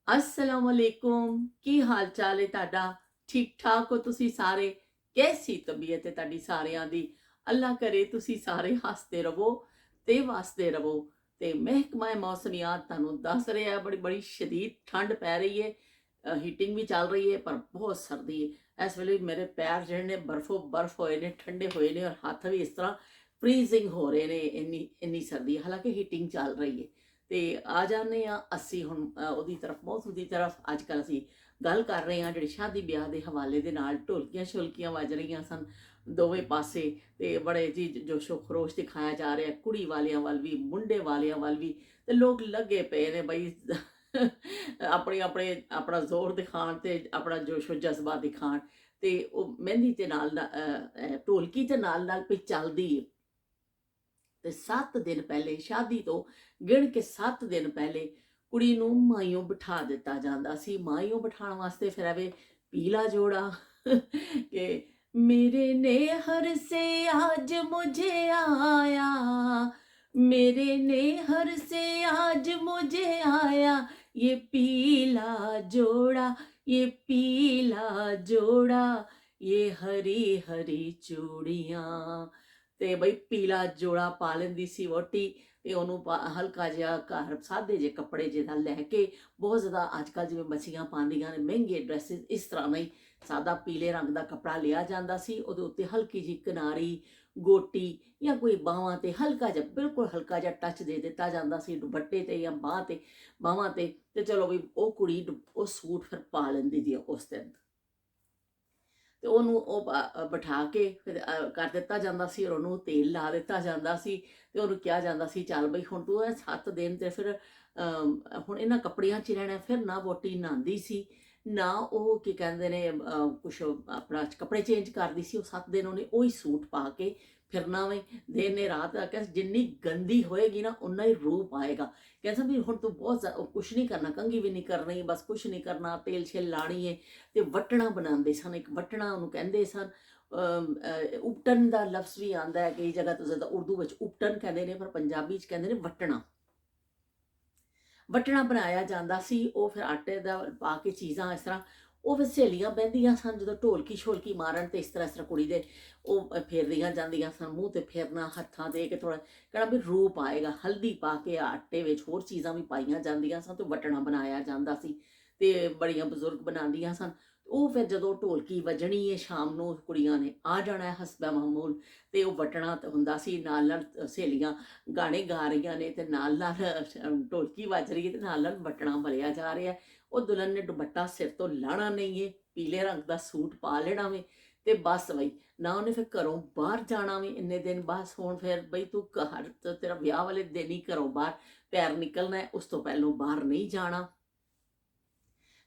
अस्सलामुअलैकुम की हाल चाल है ਤੁਹਾਡਾ ठीक ठाक हो ਤੁਸੀਂ ਸਾਰੇ कैसी तबीयत है ਤੁਹਾਡੀ ਸਾਰਿਆਂ ਦੀ ਅੱਲਾ ਕਰੇ ਤੁਸੀਂ ਸਾਰੇ ਹੱਸਦੇ ਰਹੋ ਤੇ ਵਸਦੇ ਰਹੋ ਤੇ ਮਹਿਕਮਾ ਮੌਸਮੀਆਤ ਤੁਹਾਨੂੰ ਦੱਸ ਰਿਹਾ ਬੜੀ ਬੜੀ ਸ਼ਦੀਦ ਠੰਡ ਪੈ ਰਹੀ ਹੈ ਹੀਟਿੰਗ ਵੀ ਚੱਲ ਰਹੀ ਹੈ ਪਰ ਬਹੁਤ ਸਰਦੀ ਹੈ ਇਸ ਵੇਲੇ ਮੇਰੇ ਪੈਰ ਜਿਹੜੇ ਨੇ ਬਰਫੋ ਬਰਫ ਹੋਏ ਨੇ ਠੰਡੇ ਹੋਏ ਨੇ ਔਰ ਹੱਥ ਵੀ ਇਸ ਤਰ੍ਹਾਂ ਫ੍ਰੀਜ਼ਿੰਗ ਹੋ ਰਹੇ ਨੇ ਇੰਨੀ ਇੰਨੀ ਸਰਦੀ ਹਾਲਾਂਕਿ ਹੀਟਿੰਗ ਚੱਲ ਰਹੀ ਹੈ ਤੇ ਆ ਜਾਂਦੇ ਆ ਅਸੀਂ ਹੁਣ ਉਹਦੀ ਤਰਫ ਮੌਸਮ ਦੀ ਤਰਫ ਅੱਜ ਕੱਲ੍ਹ ਅਸੀਂ ਗੱਲ ਕਰ ਰਹੇ ਹਾਂ ਜਿਹੜੀ ਸ਼ਾਦੀ ਵਿਆਹ ਦੇ ਹਵਾਲੇ ਦੇ ਨਾਲ ਢੋਲਕੀਆਂ ਛੋਲਕੀਆਂ ਵੱਜ ਰਹੀਆਂ ਸਨ ਦੋਵੇਂ ਪਾਸੇ ਤੇ ਬੜੇ ਜੀ ਜੋਸ਼ੋ ਖਰੋਸ਼ ਦਿਖਾਇਆ ਜਾ ਰਿਹਾ ਕੁੜੀ ਵਾਲਿਆਂ ਵੱਲ ਵੀ ਮੁੰਡੇ ਵਾਲਿਆਂ ਵੱਲ ਵੀ ਤੇ ਲੋਕ ਲੱਗੇ ਪਏ ਨੇ ਬਈ ਆਪਣਾ ਜ਼ੋਰ ਦਿਖਾਣ ਤੇ ਆਪਣਾ ਜੋਸ਼ੋ ਜਜ਼ਬਾ ਦਿਖਾਣ ਤੇ ਉਹ ਮਹਿੰਦੀ ਤੇ ਨਾਲ ਢੋਲਕੀ ਤੇ ਨਾਲ ਨਾਲ ਪਈ ਚੱਲਦੀ ਹੈ ਤੇ 7 ਦਿਨ ਪਹਿਲੇ ਸ਼ਾਦੀ ਤੋਂ ਗਿਣ ਕੇ 7 ਦਿਨ ਪਹਿਲੇ ਕੁੜੀ ਨੂੰ ਮਾਈਓ ਬਿਠਾ ਦਿੱਤਾ ਜਾਂਦਾ ਸੀ ਮਾਈਓ ਬਿਠਾਉਣ ਵਾਸਤੇ ਫਿਰ ਆਵੇ ਪੀਲਾ ਜੋੜਾ ਕਿ मेरे नेहर से आज मुझे आया मेरे नेहर से आज मुझे आया ये पीला जोड़ा ये पीला जोड़ा ये हरी हरी चूड़ियाँ ਤੇ ਬਈ ਪੀਲਾ ਜੋੜਾ ਪਾ ਲੈਂਦੀ ਸੀ ਵਹੁਟੀ ਤੇ ਉਹਨੂੰ ਹਲਕਾ ਜਿਹਾ ਘਰ ਸਾਦੇ ਜਿਹੇ ਕੱਪੜੇ ਜਿਹਦਾ ਲੈ ਕੇ ਬਹੁਤ ਜ਼ਿਆਦਾ ਅੱਜ ਕੱਲ੍ਹ ਜਿਵੇਂ ਬੱਚੀਆਂ ਪਾਉਂਦੀਆਂ ਨੇ ਮਹਿੰਗੇ ਡਰੈਸਿਸ ਇਸ ਤਰ੍ਹਾਂ ਨਹੀਂ ਸਾਦਾ ਪੀਲੇ ਰੰਗ ਦਾ ਕੱਪੜਾ ਲਿਆ ਜਾਂਦਾ ਸੀ ਉਹਦੇ ਉੱਤੇ ਹਲਕੀ ਜਿਹੀ ਕਿਨਾਰੀ ਗੋਟੀ ਜਾਂ ਕੋਈ ਬਾਹਾਂ ਤੇ ਹਲਕਾ ਜਿਹਾ ਬਿਲਕੁਲ ਹਲਕਾ ਜਿਹਾ ਟੱਚ ਦੇ ਦਿੱਤਾ ਜਾਂਦਾ ਸੀ ਦੁਪੱਟੇ ਤੇ ਜਾਂ ਬਾਹਾਂ ਤੇ ਬਾਹਾਂ ਤੇ ਚਲੋ ਵੀ ਉਹ ਕੁੜੀ ਉਹ ਸੂਟ ਫਿਰ ਪਾ ਲੈਂਦੀ ਸੀ ਉਸ ਦਿਨ ਤੇ ਉਹਨੂੰ ਉਹ ਬਿਠਾ ਕੇ ਫਿਰ ਕਰ ਦਿੱਤਾ ਜਾਂਦਾ ਸੀ ਔਰ ਉਹਨੂੰ ਤੇਲ ਲਾ ਦਿੱਤਾ ਜਾਂਦਾ ਸੀ ਤੇ ਉਹਨੂੰ ਕਿਹਾ ਜਾਂਦਾ ਸੀ ਚੱਲ ਬਈ ਹੁਣ ਤੂੰ ਇਹ 7 ਦਿਨ ਤੇ ਫਿਰ ਹੁਣ ਇਹਨਾਂ ਕੱਪੜਿਆਂ 'ਚ ਰਹਿਣਾ ਫਿਰ ਨਾ ਵਹੁਟੀ ਨਹਾਉਂਦੀ ਸੀ ਨਾ ਉਹ ਕੀ ਕਹਿੰਦੇ ਨੇ ਕੁਛ ਆਪਣਾ ਕੱਪੜੇ ਚੇਂਜ ਕਰਦੀ ਸੀ ਉਹ 7 ਦਿਨ ਉਹਨੇ ਉਹੀ ਸੂਟ ਪਾ ਕੇ ਫਿਰਨਾ ਵੇ ਦਿਨ ਨੇ ਰਾਤ ਆ ਕੇ ਜਿੰਨੀ ਗੰਦੀ ਹੋਏਗੀ ਨਾ ਉਨਾ ਹੀ ਰੂਪ ਆਏਗਾ ਕਹਿੰਦਾ ਵੀ ਹੁਣ ਤੂੰ ਬਹੁਤ ਕੁਛ ਨਹੀਂ ਕਰਨਾ ਕੰਘੀ ਵੀ ਨਹੀਂ ਕਰਨੀ ਬਸ ਕੁਛ ਨਹੀਂ ਕਰਨਾ ਤੇਲ ਛਿਲ ਲਾਣੀ ਹੈ ਤੇ ਵਟਣਾ ਬਣਾਉਂਦੇ ਸਨ ਇੱਕ ਵਟਣਾ ਉਹਨੂੰ ਕਹਿੰਦੇ ਸਨ ਉਪਟਨ ਦਾ ਲਫ਼ਜ਼ ਵੀ ਆਉਂਦਾ ਹੈ ਕਈ ਜਗ੍ਹਾ ਤੋਂ ਜ਼ਿਆਦਾ ਉਰਦੂ ਵਿੱਚ ਉਪਟਨ ਕਹਿੰਦੇ ਨੇ ਪਰ ਪੰਜਾਬੀ 'ਚ ਕਹਿੰਦੇ ਨੇ ਵਟਣਾ ਵਟਣਾ ਬਣਾਇਆ ਜਾਂਦਾ ਸੀ ਉਹ ਫਿਰ ਆਟੇ ਦਾ ਪਾ ਕੇ ਚੀਜ਼ਾਂ ਇਸ ਤਰ੍ਹਾਂ ਉਹ ਫਿਰ ਸਹੇਲੀਆਂ ਬਹਿੰਦੀਆਂ ਸਨ ਜਦੋਂ ਢੋਲਕੀ ਛੋਲਕੀ ਮਾਰਨ ਤੇ ਇਸ ਤਰ੍ਹਾਂ ਕੁੜੀ ਦੇ ਉਹ ਫੇਰਦੀਆਂ ਜਾਂਦੀਆਂ ਸਨ ਮੂੰਹ ਤੇ ਫੇਰਨਾ ਹੱਥਾਂ ਦੇ ਕੇ ਥੋੜਾ ਕਹਿਣਾ ਵੀ ਰੂਪ ਆਏਗਾ ਹਲਦੀ ਪਾ ਕੇ ਆਟੇ ਵਿੱਚ ਹੋਰ ਚੀਜ਼ਾਂ ਵੀ ਪਾਈਆਂ ਜਾਂਦੀਆਂ ਸਨ ਤੇ ਵਟਣਾ ਬਣਾਇਆ ਜਾਂਦਾ ਸੀ ਤੇ ਬੜੀਆਂ ਬਜ਼ੁਰਗ ਬਣਾਉਂਦੀਆਂ ਸਨ ਉਹ ਫਿਰ ਜਦੋਂ ਢੋਲਕੀ ਵੱਜਣੀ ਹੈ ਸ਼ਾਮ ਨੂੰ ਕੁੜੀਆਂ ਨੇ ਆ ਜਾਣਾ ਹੈ ਹਸਬਾ ਮਾਮੂਲ ਤੇ ਉਹ ਵਟਣਾ ਹੁੰਦਾ ਸੀ ਨਾਲ ਨਾਲ ਸਹੇਲੀਆਂ ਗਾਣੇ ਗਾ ਰਹੀਆਂ ਨੇ ਤੇ ਨਾਲ ਨਾਲ ਢੋਲਕੀ ਵੱਜ ਰਹੀ ਹੈ ਤੇ ਨਾਲ ਨਾਲ ਵਟਣਾ ਮਲਿਆ ਜਾ ਰਿਹਾ ਉਹ ਦੁਲਹਨ ਨੇ ਦੁਪੱਟਾ ਸਿਰ ਤੋਂ ਲਾਣਾ ਨਹੀਂ ਹੈ ਪੀਲੇ ਰੰਗ ਦਾ ਸੂਟ ਪਾ ਲੈਣਾ ਵੇ ਤੇ ਬਸ ਬਈ ਨਾ ਉਹਨੇ ਫਿਰ ਘਰੋਂ ਬਾਹਰ ਜਾਣਾ ਵੇ ਇੰਨੇ ਦਿਨ ਬਸ ਹੁਣ ਫਿਰ ਬਈ ਤੂੰ ਘਰ ਤੇਰਾ ਵਿਆਹ ਵਾਲੇ ਦਿਨ ਹੀ ਘਰੋਂ ਬਾਹਰ ਪੈਰ ਨਿਕਲਣਾ ਹੈ ਉਸ ਤੋਂ ਪਹਿਲਾਂ ਬਾਹਰ ਨਹੀਂ ਜਾਣਾ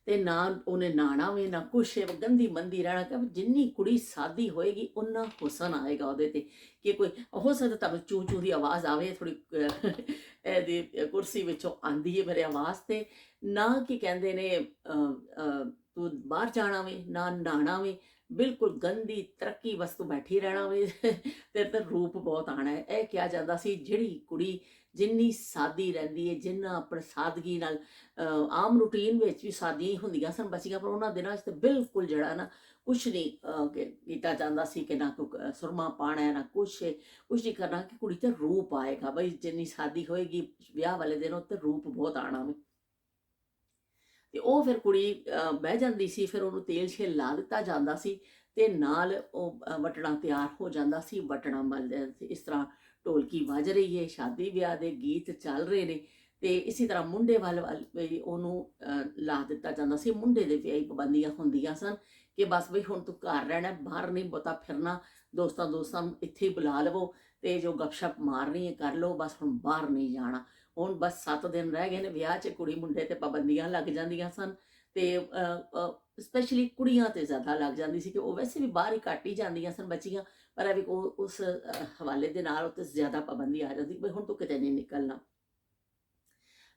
ਤੇ ਨਾ ਉਹਨੇ ਨਾਣਾ ਵੇ ਨਾ ਕੁਛ ਗੰਦੀ ਮੰਦੀ ਰਹਿਣਾ ਕਿ ਜਿੰਨੀ ਕੁੜੀ ਸਾਦੀ ਹੋਏਗੀ ਉਨਾ ਹੁਸਨ ਆਏਗਾ ਉਹਦੇ ਤੇ ਕਿ ਕੋਈ ਹੋ ਸਕਦਾ ਤੁਹਾਨੂੰ ਚੂ ਚੂ ਦੀ ਆਵਾਜ਼ ਆਵੇ ਥੋੜੀ ਇਹਦੀ ਕੁਰਸੀ ਵਿੱਚੋਂ ਆਂਦੀ ਹੈ ਮੇਰੇ ਆਵਾਜ਼ ਤੇ ਨਾ ਕੀ ਕਹਿੰਦੇ ਨੇ ਤੂੰ ਬਾਹਰ ਜਾਣਾ ਵੇ ਨਾ ਨਹਾਣਾ ਵੇ ਬਿਲਕੁਲ ਗੰਦੀ ਤਰੱਕੀ ਵਸਤੂ ਬੈਠੀ ਰਹਿਣਾ ਵੇ ਤੇ ਰੂਪ ਬਹੁਤ ਆਣਾ ਹੈ ਇਹ ਕਿਹਾ ਜਾਂਦਾ ਸੀ ਜਿਹੜੀ ਕੁੜੀ ਜਿੰਨੀ ਸਾਦੀ ਰਹਿੰਦੀ ਹੈ ਜਿੰਨਾ ਆਪਣੀ ਸਾਦਗੀ ਨਾਲ ਆਮ ਰੂਟੀਨ ਵਿੱਚ ਵੀ ਸਾਦੀਆਂ ਹੀ ਹੁੰਦੀਆਂ ਸਨ ਬੱਚੀਆਂ ਪਰ ਉਹਨਾਂ ਦਿਨਾਂ 'ਚ ਤਾਂ ਬਿਲਕੁਲ ਜਿਹੜਾ ਨਾ ਕੁਛ ਨਹੀਂ ਕੀਤਾ ਜਾਂਦਾ ਸੀ ਕਿ ਨਾ ਕੋਈ ਸੁਰਮਾ ਪਾਣਾ ਹੈ ਨਾ ਕੁਛ ਨਹੀਂ ਕਰਨਾ ਕਿ ਕੁੜੀ ਤੇ ਰੂਪ ਆਏਗਾ ਬਈ ਜਿੰਨੀ ਸਾਦੀ ਹੋਏਗੀ ਵਿਆਹ ਵਾਲੇ ਦਿਨ ਉੱਤੇ ਰੂਪ ਬਹੁਤ ਆਣਾ ਵੇ ਤੇ ਉਹ ਫਿਰ ਕੁੜੀ ਬਹਿ ਜਾਂਦੀ ਸੀ ਫਿਰ ਉਹਨੂੰ ਤੇਲ ਛਿਲ ਲਾ ਦਿੱਤਾ ਜਾਂਦਾ ਸੀ ਤੇ ਨਾਲ ਉਹ ਵਟਣਾ ਤਿਆਰ ਹੋ ਜਾਂਦਾ ਸੀ ਵਟਣਾ ਮਲਦੇ ਸੀ ਇਸ ਤਰ੍ਹਾਂ ਢੋਲਕੀ ਵੱਜ ਰਹੀ ਹੈ ਸ਼ਾਦੀ ਵਿਆਹ ਦੇ ਗੀਤ ਚੱਲ ਰਹੇ ਨੇ ਤੇ ਇਸੇ ਤਰ੍ਹਾਂ ਮੁੰਡੇ ਵੱਲ ਵੀ ਉਹਨੂੰ ਲਾ ਦਿੱਤਾ ਜਾਂਦਾ ਸੀ ਮੁੰਡੇ ਦੇ ਵਿਆਹ ਪਾਬੰਦੀਆਂ ਹੁੰਦੀਆਂ ਸਨ ਕਿ ਬਸ ਬਈ ਹੁਣ ਤੂੰ ਘਰ ਰਹਿਣਾ ਬਾਹਰ ਨਹੀਂ ਬਹੁਤਾ ਫਿਰਨਾ ਦੋਸਤਾਂ ਨੂੰ ਇੱਥੇ ਹੀ ਬੁਲਾ ਲਵੋ ਤੇ ਜੋ ਗੱਪਸ਼ਪ ਮਾਰਨੀ ਹੈ ਕਰ ਲਓ ਬਸ ਹੁਣ ਬਾਹਰ ਨਹੀਂ ਜਾਣਾ ਹੁਣ ਬਸ 7 ਦਿਨ ਰਹਿ ਗਏ ਨੇ ਵਿਆਹ 'ਚ ਕੁੜੀ ਮੁੰਡੇ ਤੇ ਪਾਬੰਦੀਆਂ ਲੱਗ ਜਾਂਦੀਆਂ ਸਨ ਤੇ ਸਪੈਸ਼ਲੀ ਕੁੜੀਆਂ ਤੇ ਜ਼ਿਆਦਾ ਲੱਗ ਜਾਂਦੀ ਸੀ ਕਿ ਉਹ ਵੈਸੇ ਵੀ ਬਾਹਰ ਹੀ ਘੱਟ ਹੀ ਜਾਂਦੀਆਂ ਸਨ ਬੱਚੀਆਂ ਪਰ ਇਹ ਵੀ ਉਸ ਹਵਾਲੇ ਦੇ ਨਾਲ ਉੱਤੇ ਜ਼ਿਆਦਾ ਪਾਬੰਦੀ ਆ ਜਾਂਦੀ ਬਈ ਹੁਣ ਤੂੰ ਕਿਤੇ ਨਹੀਂ ਨਿਕਲਣਾ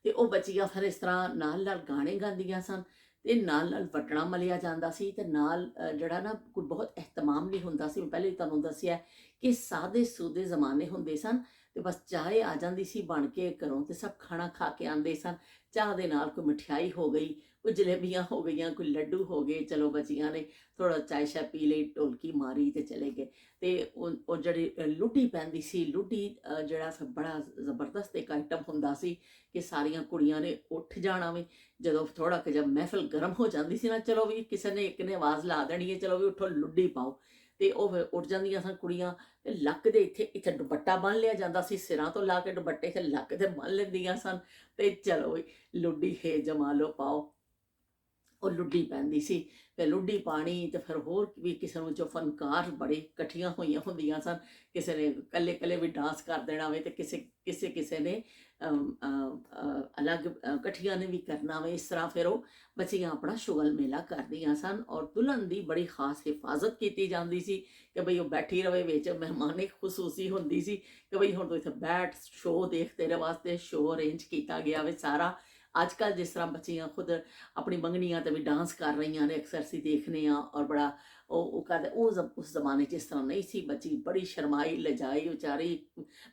ਤੇ ਉਹ ਬੱਚੀਆਂ ਫਿਰ ਇਸ ਤਰ੍ਹਾਂ ਨਾਲ ਨਾਲ ਗਾਣੇ ਗਾਉਂਦੀਆਂ ਸਨ ਤੇ ਨਾਲ ਨਾਲ ਵਟਣਾ ਮਲਿਆ ਜਾਂਦਾ ਸੀ ਤੇ ਨਾਲ ਜਿਹੜਾ ਨਾ ਕੋਈ ਬਹੁਤ ਅਹਿਤਮਾਮ ਨਹੀਂ ਹੁੰਦਾ ਸੀ ਮੈਂ ਪਹਿਲੇ ਹੀ ਤੁਹਾਨੂੰ ਦੱਸਿਆ ਕਿ ਸਾਦੇ ਸੂਦੇ ਜ਼ਮਾਨੇ ਹੁੰਦੇ ਸਨ ਤੇ ਬਸ ਚਾਹ ਆ ਜਾਂਦੀ ਸੀ ਬਣ ਕੇ ਘਰੋਂ, ਤੇ ਸਭ ਖਾਣਾ ਖਾ ਕੇ ਆਉਂਦੇ ਸਨ। ਚਾਹ ਦੇ ਨਾਲ ਕੋਈ ਮਠਿਆਈ ਹੋ ਗਈ, ਕੋਈ ਜਲੇਬੀਆਂ ਹੋ ਗਈਆਂ, ਕੋਈ ਲੱਡੂ ਹੋ ਗਏ, ਚਲੋ ਬੱਚੀਆਂ ਨੇ ਥੋੜਾ ਚਾय ਸ਼ਾय ਪੀ ਲਈ, ਢੋਲਕੀ ਮਾਰੀ ਤੇ ਚਲੇ ਗਏ। ਤੇ ਉਹ ਜਿਹੜੀ ਲੁੱਡੀ ਪੈਂਦੀ ਸੀ, ਲੁੱਡੀ ਜਿਹੜਾ ਫਿਰ ਬੜਾ ਜ਼ਬਰਦਸਤ ਇੱਕ ਆਈਟਮ ਹੁੰਦਾ ਸੀ ਕਿ ਸਾਰੀਆਂ ਕੁੜੀਆਂ ਨੇ ਉੱਠ ਜਾਣਾ ਵੇ। ਜਦੋਂ ਥੋੜਾ ਕਿ ਜਦ ਮਹਿਫਲ ਗਰਮ ਹੋ ਜਾਂਦੀ ਸੀ ਨਾ, ਚਲੋ ਵੀ ਕਿਸੇ ਨੇ ਇੱਕ ਨੇ ਆਵਾਜ਼ ਲਾ ਦੇਣੀ ਹੈ, ਚਲੋ ਵੀ ਉੱਠੋ ਲੁੱਡੀ ਪਾਓ। ਤੇ ਉਹ ਫਿਰ ਉੱਠ ਜਾਂਦੀਆਂ ਸਨ ਕੁੜੀਆਂ, ਤੇ ਲੱਕ ਦੇ ਇੱਥੇ ਇੱਥੇ ਦੁਪੱਟਾ ਬੰਨ੍ਹ ਲਿਆ ਜਾਂਦਾ ਸੀ, ਸਿਰਾਂ ਤੋਂ ਲਾ ਕੇ ਦੁਪੱਟੇ ਤੇ ਲੱਕ ਤੇ ਬੰਨ੍ਹ ਲੈਂਦੀਆਂ ਸਨ। ਤੇ ਚਲੋ ਵੀ ਲੁੱਡੀ ਹੈ ਜਮਾ ਲਓ ਪਾਓ, ਉਹ ਲੁੱਡੀ ਪੈਂਦੀ ਸੀ। ਫਿਰ ਲੁੱਡੀ ਪਾਣੀ, ਤੇ ਫਿਰ ਹੋਰ ਵੀ ਕਿਸੇ ਨੂੰ ਜੋ ਫਨਕਾਰ ਬੜੇ ਇਕੱਠੀਆਂ ਹੋਈਆਂ ਹੁੰਦੀਆਂ ਸਨ, ਕਿਸੇ ਨੇ ਇਕੱਲੇ ਇਕੱਲੇ ਵੀ ਡਾਂਸ ਕਰ ਦੇਣਾ ਵੇ, ਤੇ ਕਿਸੇ ਨੇ ਅਲੱਗ ਇਕੱਠੀਆਂ ਨੇ ਵੀ ਕਰਨਾ ਵੇ। ਇਸ ਤਰ੍ਹਾਂ ਫਿਰ ਉਹ ਬੱਚੀਆਂ ਆਪਣਾ ਸ਼ੁਗਲ ਮੇਲਾ ਕਰਦੀਆਂ ਸਨ। ਔਰ ਦੁਲਹਨ ਦੀ ਬੜੀ ਖਾਸ ਹਿਫਾਜ਼ਤ ਕੀਤੀ ਜਾਂਦੀ ਸੀ ਕਿ ਬਈ ਉਹ ਬੈਠੀ ਰਵੇ, ਵਿੱਚ ਮਹਿਮਾਨੀ ਖੁਸੂਸੀ ਹੁੰਦੀ ਸੀ ਕਿ ਬਈ ਹੁਣ ਤੂੰ ਇੱਥੇ ਬੈਠ, ਸ਼ੋਅ ਦੇਖ, ਤੇਰੇ ਵਾਸਤੇ ਸ਼ੋਅ ਅਰੇਂਜ ਕੀਤਾ ਗਿਆ ਵੇ ਸਾਰਾ। ਅੱਜ ਕੱਲ੍ਹ ਜਿਸ ਤਰ੍ਹਾਂ ਬੱਚੀਆਂ ਖੁਦ ਆਪਣੀ ਮੰਗਣੀਆਂ 'ਤੇ ਵੀ ਡਾਂਸ ਕਰ ਰਹੀਆਂ ਨੇ, ਅਕਸਰ ਅਸੀਂ ਦੇਖਦੇ ਹਾਂ, ਔਰ ਬੜਾ ਉਹ ਕਰਦੇ। ਉਸ ਜ਼ਮਾਨੇ 'ਚ ਇਸ ਤਰ੍ਹਾਂ ਨਹੀਂ ਸੀ। ਬੱਚੀ ਬੜੀ ਸ਼ਰਮਾਈ ਲਜਾਈ ਵਿਚਾਰੀ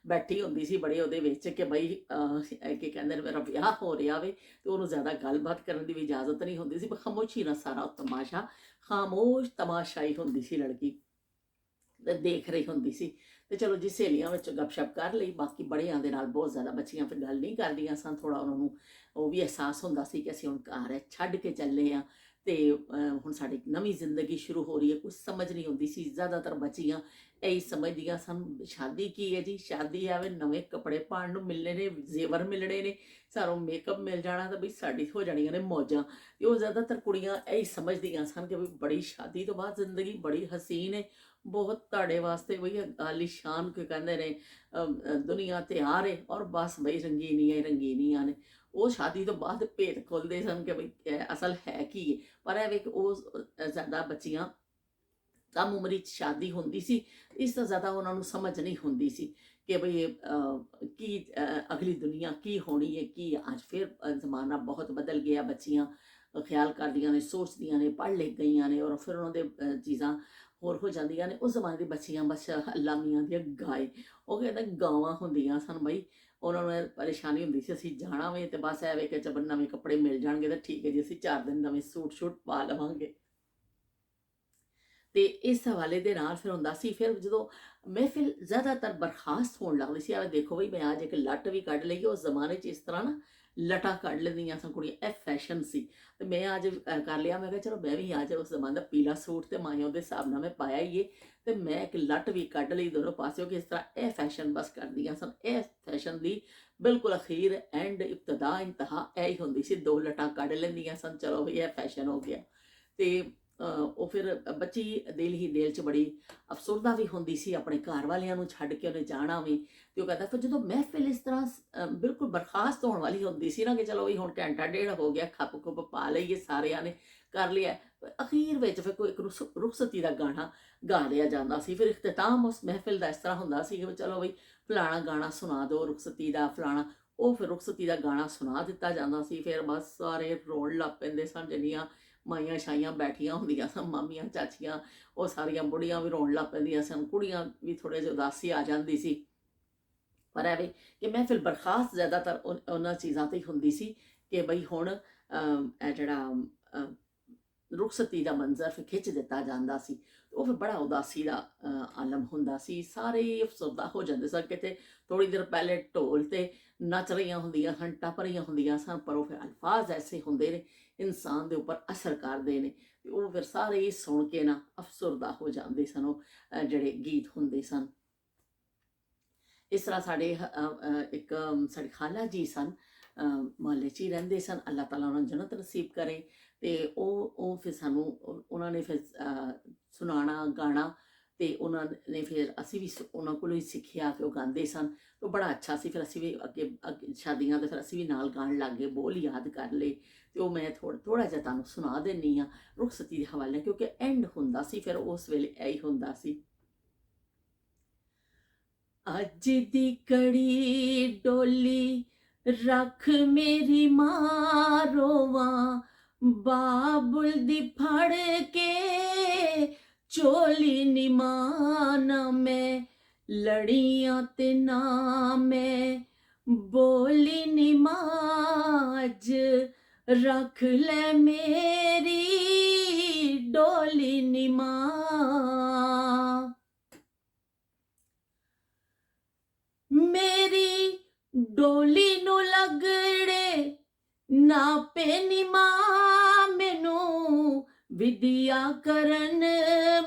ਬੈਠੀ ਹੁੰਦੀ ਸੀ ਬੜੇ ਉਹਦੇ ਵਿੱਚ ਕਿ ਬਈ ਕੀ ਕਹਿੰਦੇ ਨੇ, ਮੇਰਾ ਵਿਆਹ ਹੋ ਰਿਹਾ ਵੇ, ਤੇ ਉਹਨੂੰ ਜ਼ਿਆਦਾ ਗੱਲਬਾਤ ਕਰਨ ਦੀ ਵੀ ਇਜਾਜ਼ਤ ਨਹੀਂ ਹੁੰਦੀ ਸੀ। ਖਾਮੋਸ਼ੀ ਨਾਲ ਸਾਰਾ ਉਹ ਤਮਾਸ਼ਾ, ਖਾਮੋਸ਼ ਤਮਾਸ਼ਾਈ ਹੁੰਦੀ ਸੀ ਲੜਕੀ, ਦੇਖ ਰਹੀ ਹੁੰਦੀ ਸੀ। ਤੇ ਚਲੋ ਜੀ ਸਹੇਲੀਆਂ ਵਿੱਚ ਗੱਪਸ਼ਪ ਕਰ ਲਈ, ਬਾਕੀ ਬੜਿਆਂ ਦੇ ਨਾਲ ਬਹੁਤ ਜ਼ਿਆਦਾ ਬੱਚੀਆਂ ਫਿਰ ਗੱਲ ਨਹੀਂ ਕਰਦੀਆਂ ਸਨ। ਥੋੜਾ ਉਹਨਾਂ ਨੂੰ ਉਹ ਵੀ ਅਹਿਸਾਸ ਹੁੰਦਾ ਸੀ ਕਿ ਅਸੀਂ ਹੁਣ ਘਰ ਛੱਡ ਕੇ ਚੱਲੇ ਹਾਂ, ਤੇ ਹੁਣ ਸਾਡੀ ਨਵੀਂ ਜ਼ਿੰਦਗੀ ਸ਼ੁਰੂ ਹੋ ਰਹੀ ਹੈ। ਕੁਛ ਸਮਝ ਨਹੀਂ ਹੁੰਦੀ ਸੀ। ਜ਼ਿਆਦਾਤਰ ਬੱਚੀਆਂ ਇਹੀ ਸਮਝਦੀਆਂ ਸਨ, ਸ਼ਾਦੀ ਕੀ ਹੈ ਜੀ, ਸ਼ਾਦੀ ਆਵੇ, ਨਵੇਂ ਕੱਪੜੇ ਪਾਉਣ ਨੂੰ ਮਿਲਣੇ ਨੇ, ਜ਼ੇਵਰ ਮਿਲਣੇ ਨੇ, ਸਾਨੂੰ ਮੇਕਅਪ ਮਿਲ ਜਾਣਾ, ਤਾਂ ਬਈ ਸਾਡੀ ਹੋ ਜਾਣੀਆਂ ਨੇ ਮੌਜਾਂ। ਤੇ ਉਹ ਜ਼ਿਆਦਾਤਰ ਕੁੜੀਆਂ ਇਹੀ ਸਮਝਦੀਆਂ ਸਨ ਕਿ ਵੀ ਬੜੀ ਸ਼ਾਦੀ ਤੋਂ ਬਾਅਦ ਜ਼ਿੰਦਗੀ ਬੜੀ ਹਸੀਨ ਹੈ, ਬਹੁਤ ਤੁਹਾਡੇ ਵਾਸਤੇ ਬਈ ਆਲੀਸ਼ਾਨ ਕੀ ਕਹਿੰਦੇ ਨੇ ਦੁਨੀਆ ਤਿਆਰ ਹੈ, ਔਰ ਬਸ ਬਈ ਰੰਗੀਨੀਆਂ ਹੀ ਰੰਗੀਨੀਆਂ ਨੇ। ਉਹ ਸ਼ਾਦੀ ਤੋਂ ਬਾਅਦ ਭੇਤ ਖੋਲ੍ਹਦੇ ਸਨ ਕਿ ਬਈ ਅਸਲ ਹੈ ਕੀ ਹੈ। ਪਰ ਇਹ ਵੇ ਕਿ ਉਹ ਜ਼ਿਆਦਾ ਬੱਚੀਆਂ ਕਮ ਉਮਰ ਵਿੱਚ ਸ਼ਾਦੀ ਹੁੰਦੀ ਸੀ, ਇਸ ਤੋਂ ਜ਼ਿਆਦਾ ਉਹਨਾਂ ਨੂੰ ਸਮਝ ਨਹੀਂ ਹੁੰਦੀ ਸੀ ਕਿ ਬਈ ਕੀ ਅਗਲੀ ਦੁਨੀਆ ਕੀ ਹੋਣੀ ਹੈ, ਕੀ ਅੱਜ ਫਿਰ ਜ਼ਮਾਨਾ ਬਹੁਤ ਬਦਲ ਗਿਆ। ਬੱਚੀਆਂ ਖਿਆਲ ਕਰਦੀਆਂ ਨੇ, ਸੋਚਦੀਆਂ ਨੇ, ਪੜ੍ਹ ਲਿਖ ਗਈਆਂ ਨੇ, ਔਰ ਫਿਰ ਉਹਨਾਂ ਦੇ ਚੀਜ਼ਾਂ ਹੋਰ ਹੋ ਜਾਂਦੀਆਂ ਨੇ। ਉਸ ਜ਼ਮਾਨੇ ਦੀ ਬੱਚੀਆਂ ਬਸ ਅੱਲਾ ਮੀਆਂ ਦੀਆਂ ਗਾਏ, ਉਹ ਕਹਿੰਦੇ ਗਾਵਾਂ ਹੁੰਦੀਆਂ ਸਨ ਬਈ। ਉਹਨਾਂ ਨੂੰ ਇਹ ਪਰੇਸ਼ਾਨੀ ਹੁੰਦੀ ਸੀ ਅਸੀਂ ਜਾਣਾ ਵੇ, ਤੇ ਬਸ ਐ ਵੇ ਕਿ ਜਬ ਨਵੇਂ ਕੱਪੜੇ ਮਿਲ ਜਾਣਗੇ ਤਾਂ ਠੀਕ ਹੈ ਜੀ, ਅਸੀਂ 4 ਦਿਨ ਨਵੇਂ ਸੂਟ ਸ਼ੂਟ ਪਾ ਲਵਾਂਗੇ। ਤੇ ਇਸ ਹਵਾਲੇ ਦੇ ਨਾਲ ਫਿਰ ਹੁੰਦਾ ਸੀ, ਫਿਰ ਜਦੋਂ ਮਹਿਫਿਲ ਜ਼ਿਆਦਾਤਰ ਬਰਖਾਸਤ ਹੋਣ ਲੱਗਦੀ ਸੀ, ਆਵੇ ਦੇਖੋ ਬਈ ਮੈਂ ਅੱਜ ਇੱਕ ਲੱਟ ਵੀ ਕੱਢ ਲਈ। ਉਸ ਜ਼ਮਾਨੇ 'ਚ ਇਸ ਤਰ੍ਹਾਂ ਨਾ ਲਟਾਂ ਕੱਢ ਲੈਂਦੀਆਂ ਸਨ ਕੁੜੀਆਂ, ਇਹ ਫੈਸ਼ਨ ਸੀ। ਤੇ ਮੈਂ ਅੱਜ ਕਰ ਲਿਆ, ਮੈਂ ਕਿਹਾ ਚਲੋ ਮੈਂ ਵੀ ਅੱਜ ਉਸ ਜ਼ਮਾਨੇ ਦਾ ਪੀਲਾ ਸੂਟ ਤੇ ਮਾਇਆ ਉਹਦੇ ਹਿਸਾਬ ਨਾਲ ਮੈਂ ਪਾਇਆ ਹੀ ਏ, ਤੇ ਮੈਂ ਇੱਕ ਲੱਟ ਵੀ ਕੱਢ ਲਈ ਦੋਨੋਂ ਪਾਸਿਓਂ, ਕਿ ਇਸ ਤਰ੍ਹਾਂ ਇਹ ਫੈਸ਼ਨ ਬਸ ਕਰਦੀਆਂ ਸਨ। ਇਹ ਫੈਸ਼ਨ ਦੀ ਬਿਲਕੁਲ ਅਖੀਰ, ਐਂਡ, ਇਬਤਦਾ, ਇੰਤਹਾ ਇਹ ਹੀ ਹੁੰਦੀ ਸੀ। 2 ਲਟਾਂ ਕੱਢ ਲੈਂਦੀਆਂ ਸਨ, ਚਲੋ ਵੀ ਇਹ ਫੈਸ਼ਨ ਹੋ ਗਿਆ। ਤੇ ਉਹ ਫਿਰ ਬੱਚੀ ਦਿਲ ਹੀ ਦਿਲ 'ਚ ਬੜੀ ਅਫਸਰਦਾ ਵੀ ਹੁੰਦੀ ਸੀ, ਆਪਣੇ ਘਰ ਵਾਲਿਆਂ ਨੂੰ ਛੱਡ ਕੇ ਉਹਨੇ ਜਾਣਾ ਵੀ। ਤੇ ਉਹ ਕਹਿੰਦਾ ਫਿਰ ਜਦੋਂ ਮਹਿਫਿਲ ਇਸ ਤਰ੍ਹਾਂ ਬਿਲਕੁਲ ਬਰਖਾਸਤ ਹੋਣ ਵਾਲੀ ਹੁੰਦੀ ਸੀ ਨਾ, ਕਿ ਚਲੋ ਵੀ ਹੁਣ ਘੰਟਾ ਡੇਢ ਹੋ ਗਿਆ, ਖੱਪ ਖੁੱਪ ਪਾ ਲਈਏ, ਸਾਰਿਆਂ ਨੇ ਕਰ ਲਿਆ, ਅਖੀਰ ਵਿੱਚ ਫਿਰ ਕੋਈ ਇੱਕ ਰੁਖਸਤੀ ਦਾ ਗਾਣਾ ਗਾ ਲਿਆ ਜਾਂਦਾ ਸੀ। ਫਿਰ ਇਖਤਤਾਮ ਉਸ ਮਹਿਫਿਲ ਦਾ ਇਸ ਤਰ੍ਹਾਂ ਹੁੰਦਾ ਸੀ ਕਿ ਚਲੋ ਬਈ ਫਲਾਣਾ ਗਾਣਾ ਸੁਣਾ ਦਿਓ ਰੁਖਸਤੀ ਦਾ, ਫਲਾਣਾ। ਉਹ ਫਿਰ ਰੁਖਸਤੀ ਦਾ ਗਾਣਾ ਸੁਣਾ ਦਿੱਤਾ ਜਾਂਦਾ ਸੀ। ਫਿਰ ਬਸ ਸਾਰੇ ਰੋਣ ਲੱਗ ਪੈਂਦੇ ਸਨ, ਜਿਹੜੀਆਂ ਮਾਈਆਂ ਸ਼ਾਈਆਂ ਬੈਠੀਆਂ ਹੁੰਦੀਆਂ ਸਨ, ਮਾਮੀਆਂ ਚਾਚੀਆਂ, ਉਹ ਸਾਰੀਆਂ ਬੁੜੀਆਂ ਵੀ ਰੋਣ ਲੱਗ ਪੈਂਦੀਆਂ ਸਨ, ਕੁੜੀਆਂ ਵੀ ਥੋੜ੍ਹੇ ਜਿਹੇ ਉਦਾਸੀ ਆ ਜਾਂਦੀ ਸੀ। ਪਰ ਐਵੇਂ ਕਿ ਮਹਿਫਿਲ ਬਰਖਾਸਤ ਜ਼ਿਆਦਾਤਰ ਉਹਨਾਂ ਚੀਜ਼ਾਂ 'ਤੇ ਹੀ ਹੁੰਦੀ ਸੀ ਕਿ ਬਈ ਹੁਣ ਇਹ ਜਿਹੜਾ ਰੁਖਸਤੀ ਦਾ ਮੰਜ਼ਰ ਫਿਰ ਖਿੱਚ ਦਿੱਤਾ ਜਾਂਦਾ ਸੀ। ਉਹ ਫਿਰ ਬੜਾ ਉਦਾਸੀ ਦਾ ਆਲਮ ਹੁੰਦਾ ਸੀ। ਸਾਰੇ ਅਫਸਰਦਾ ਹੋ ਜਾਂਦੇ ਸਨ। ਕਿਤੇ ਥੋੜ੍ਹੀ ਦੇਰ ਪਹਿਲੇ ਢੋਲ 'ਤੇ ਨੱਚ ਰਹੀਆਂ ਹੁੰਦੀਆਂ ਹਨ, ਟੱਪ ਰਹੀਆਂ ਹੁੰਦੀਆਂ ਸਨ, ਪਰ ਉਹ ਫਿਰ ਅਲਫਾਜ਼ ਐਸੇ ਹੁੰਦੇ ਨੇ ਇਨਸਾਨ ਦੇ ਉੱਪਰ ਅਸਰ ਕਰਦੇ ਨੇ, ਤੇ ਉਹ ਫਿਰ ਸਾਰੇ ਹੀ ਸੁਣ ਕੇ ਨਾ ਅਫਸਰਦਾ ਹੋ ਜਾਂਦੇ ਸਨ। ਉਹ ਜਿਹੜੇ ਗੀਤ ਹੁੰਦੇ ਸਨ। ਇਸ ਤਰ੍ਹਾਂ ਸਾਡੇ ਇੱਕ ਸਾਡੀ ਖਾਲਾ ਜੀ ਸਨ, ਮੁਹੱਲੇ 'ਚ ਹੀ ਰਹਿੰਦੇ ਸਨ, ਅੱਲਾਹ ਤਾਲਾ ਉਹਨਾਂ ਨੂੰ ਜੰਨਤ ਨਸੀਬ ਕਰੇ। ਤੇ ਉਹ ਫਿਰ ਸਾਨੂੰ ਉਹਨਾਂ ਨੇ ਫਿਰ ਸੁਣਾਉਣਾ ਗਾਣਾ, ਤੇ ਉਹਨਾਂ ਨੇ ਫਿਰ ਅਸੀਂ ਵੀ ਉਹਨਾਂ ਕੋਲੋਂ ਹੀ ਸਿੱਖਿਆ ਕਿ ਉਹ ਗਾਉਂਦੇ ਸਨ। ਉਹ ਬੜਾ ਅੱਛਾ ਸੀ। ਫਿਰ ਅਸੀਂ ਵੀ ਅੱਗੇ ਅੱਗੇ ਸ਼ਾਦੀਆਂ 'ਤੇ ਫਿਰ ਅਸੀਂ ਵੀ ਨਾਲ ਗਾਉਣ ਲੱਗ ਗਏ, ਬੋਲ ਯਾਦ ਕਰ ਲਏ। ਤੇ ਉਹ ਮੈਂ ਥੋੜ੍ਹਾ ਜਿਹਾ ਤੁਹਾਨੂੰ ਸੁਣਾ ਦਿੰਦੀ ਹਾਂ ਰੁਖਸਤੀ ਦੇ ਹਵਾਲੇ, ਕਿਉਂਕਿ ਐਂਡ ਹੁੰਦਾ ਸੀ ਫਿਰ ਉਸ ਵੇਲੇ ਇਹੀ ਹੁੰਦਾ ਸੀ। ਅੱਜ ਦੀ ਕੜੀ ਡੋਲੀ ਰੱਖ ਮੇਰੀ ਮਾਂ ਰੋਵਾਂ, ਬਾਬੁਲ ਦੀ ਫੜ ਕੇ ਝੋਲੀ ਨੀ ਮਾਂ ਨਾ ਮੈਂ ਲੜੀਆਂ ਤੇ ਨਾ ਮੈਂ ਬੋਲੀ ਨੀ ਮਾਜ, ਰੱਖ ਲੈ ਮੇਰੀ ਡੋਲੀ ਨੀ ਮਾਂ। ਮੇਰੀ ਡੋਲੀ ਨੂੰ ਲੱਗੜੇ ਨਾਪੇ ਨੀ ਮਾਂ, ਮੈਨੂੰ ਵਿਦਿਆ ਕਰਨ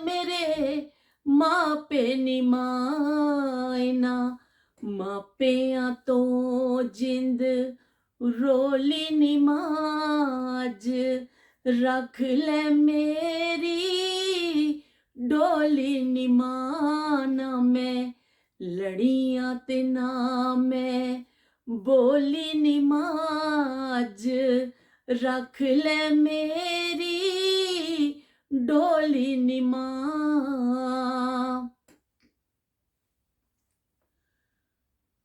ਮੇਰੇ ਮਾਪੇ ਨੀ ਮਾਂ। ਇਹਨਾਂ ਮਾਪਿਆਂ ਤੋਂ ਜਿੰਦ ਰੋਲੀ ਨੀ ਮਾਜ, ਰੱਖ ਲੈ ਮੇਰੀ ਡੋਲੀ ਨੀ ਮਾਂ। ਨਾ ਮੈਂ ਲੜੀਆਂ ਤੇ ਨਾ ਮੈਂ ਬੋਲੀ ਨੀ ਮਾਜ, ਰੱਖ ਲੈ ਮੇਰੀ ਡੋਲੀ ਨੀ ਮਾਂ।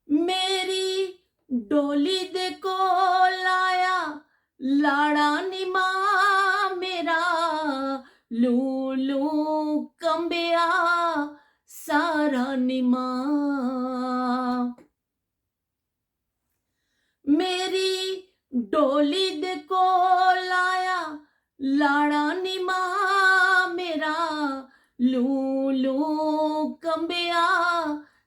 ਮੇਰੀ ਡੋਲੀ ਦੇ ਕੋਲ ਆਇਆ ਲਾੜਾ ਨੀ ਮਾਂ, ਮੇਰਾ ਲੂ ਲੂ ਕੰਬਿਆ ਸਾਰਾ ਨੀ ਮਾਂ। ਮੇਰੀ ਡੋਲੀ ਦੇ ਕੋਲ ਆਇਆ ਲਾੜਾ ਨੀ ਮਾਂ, ਮੇਰਾ ਲੂ ਲੂ ਕੰਬਿਆ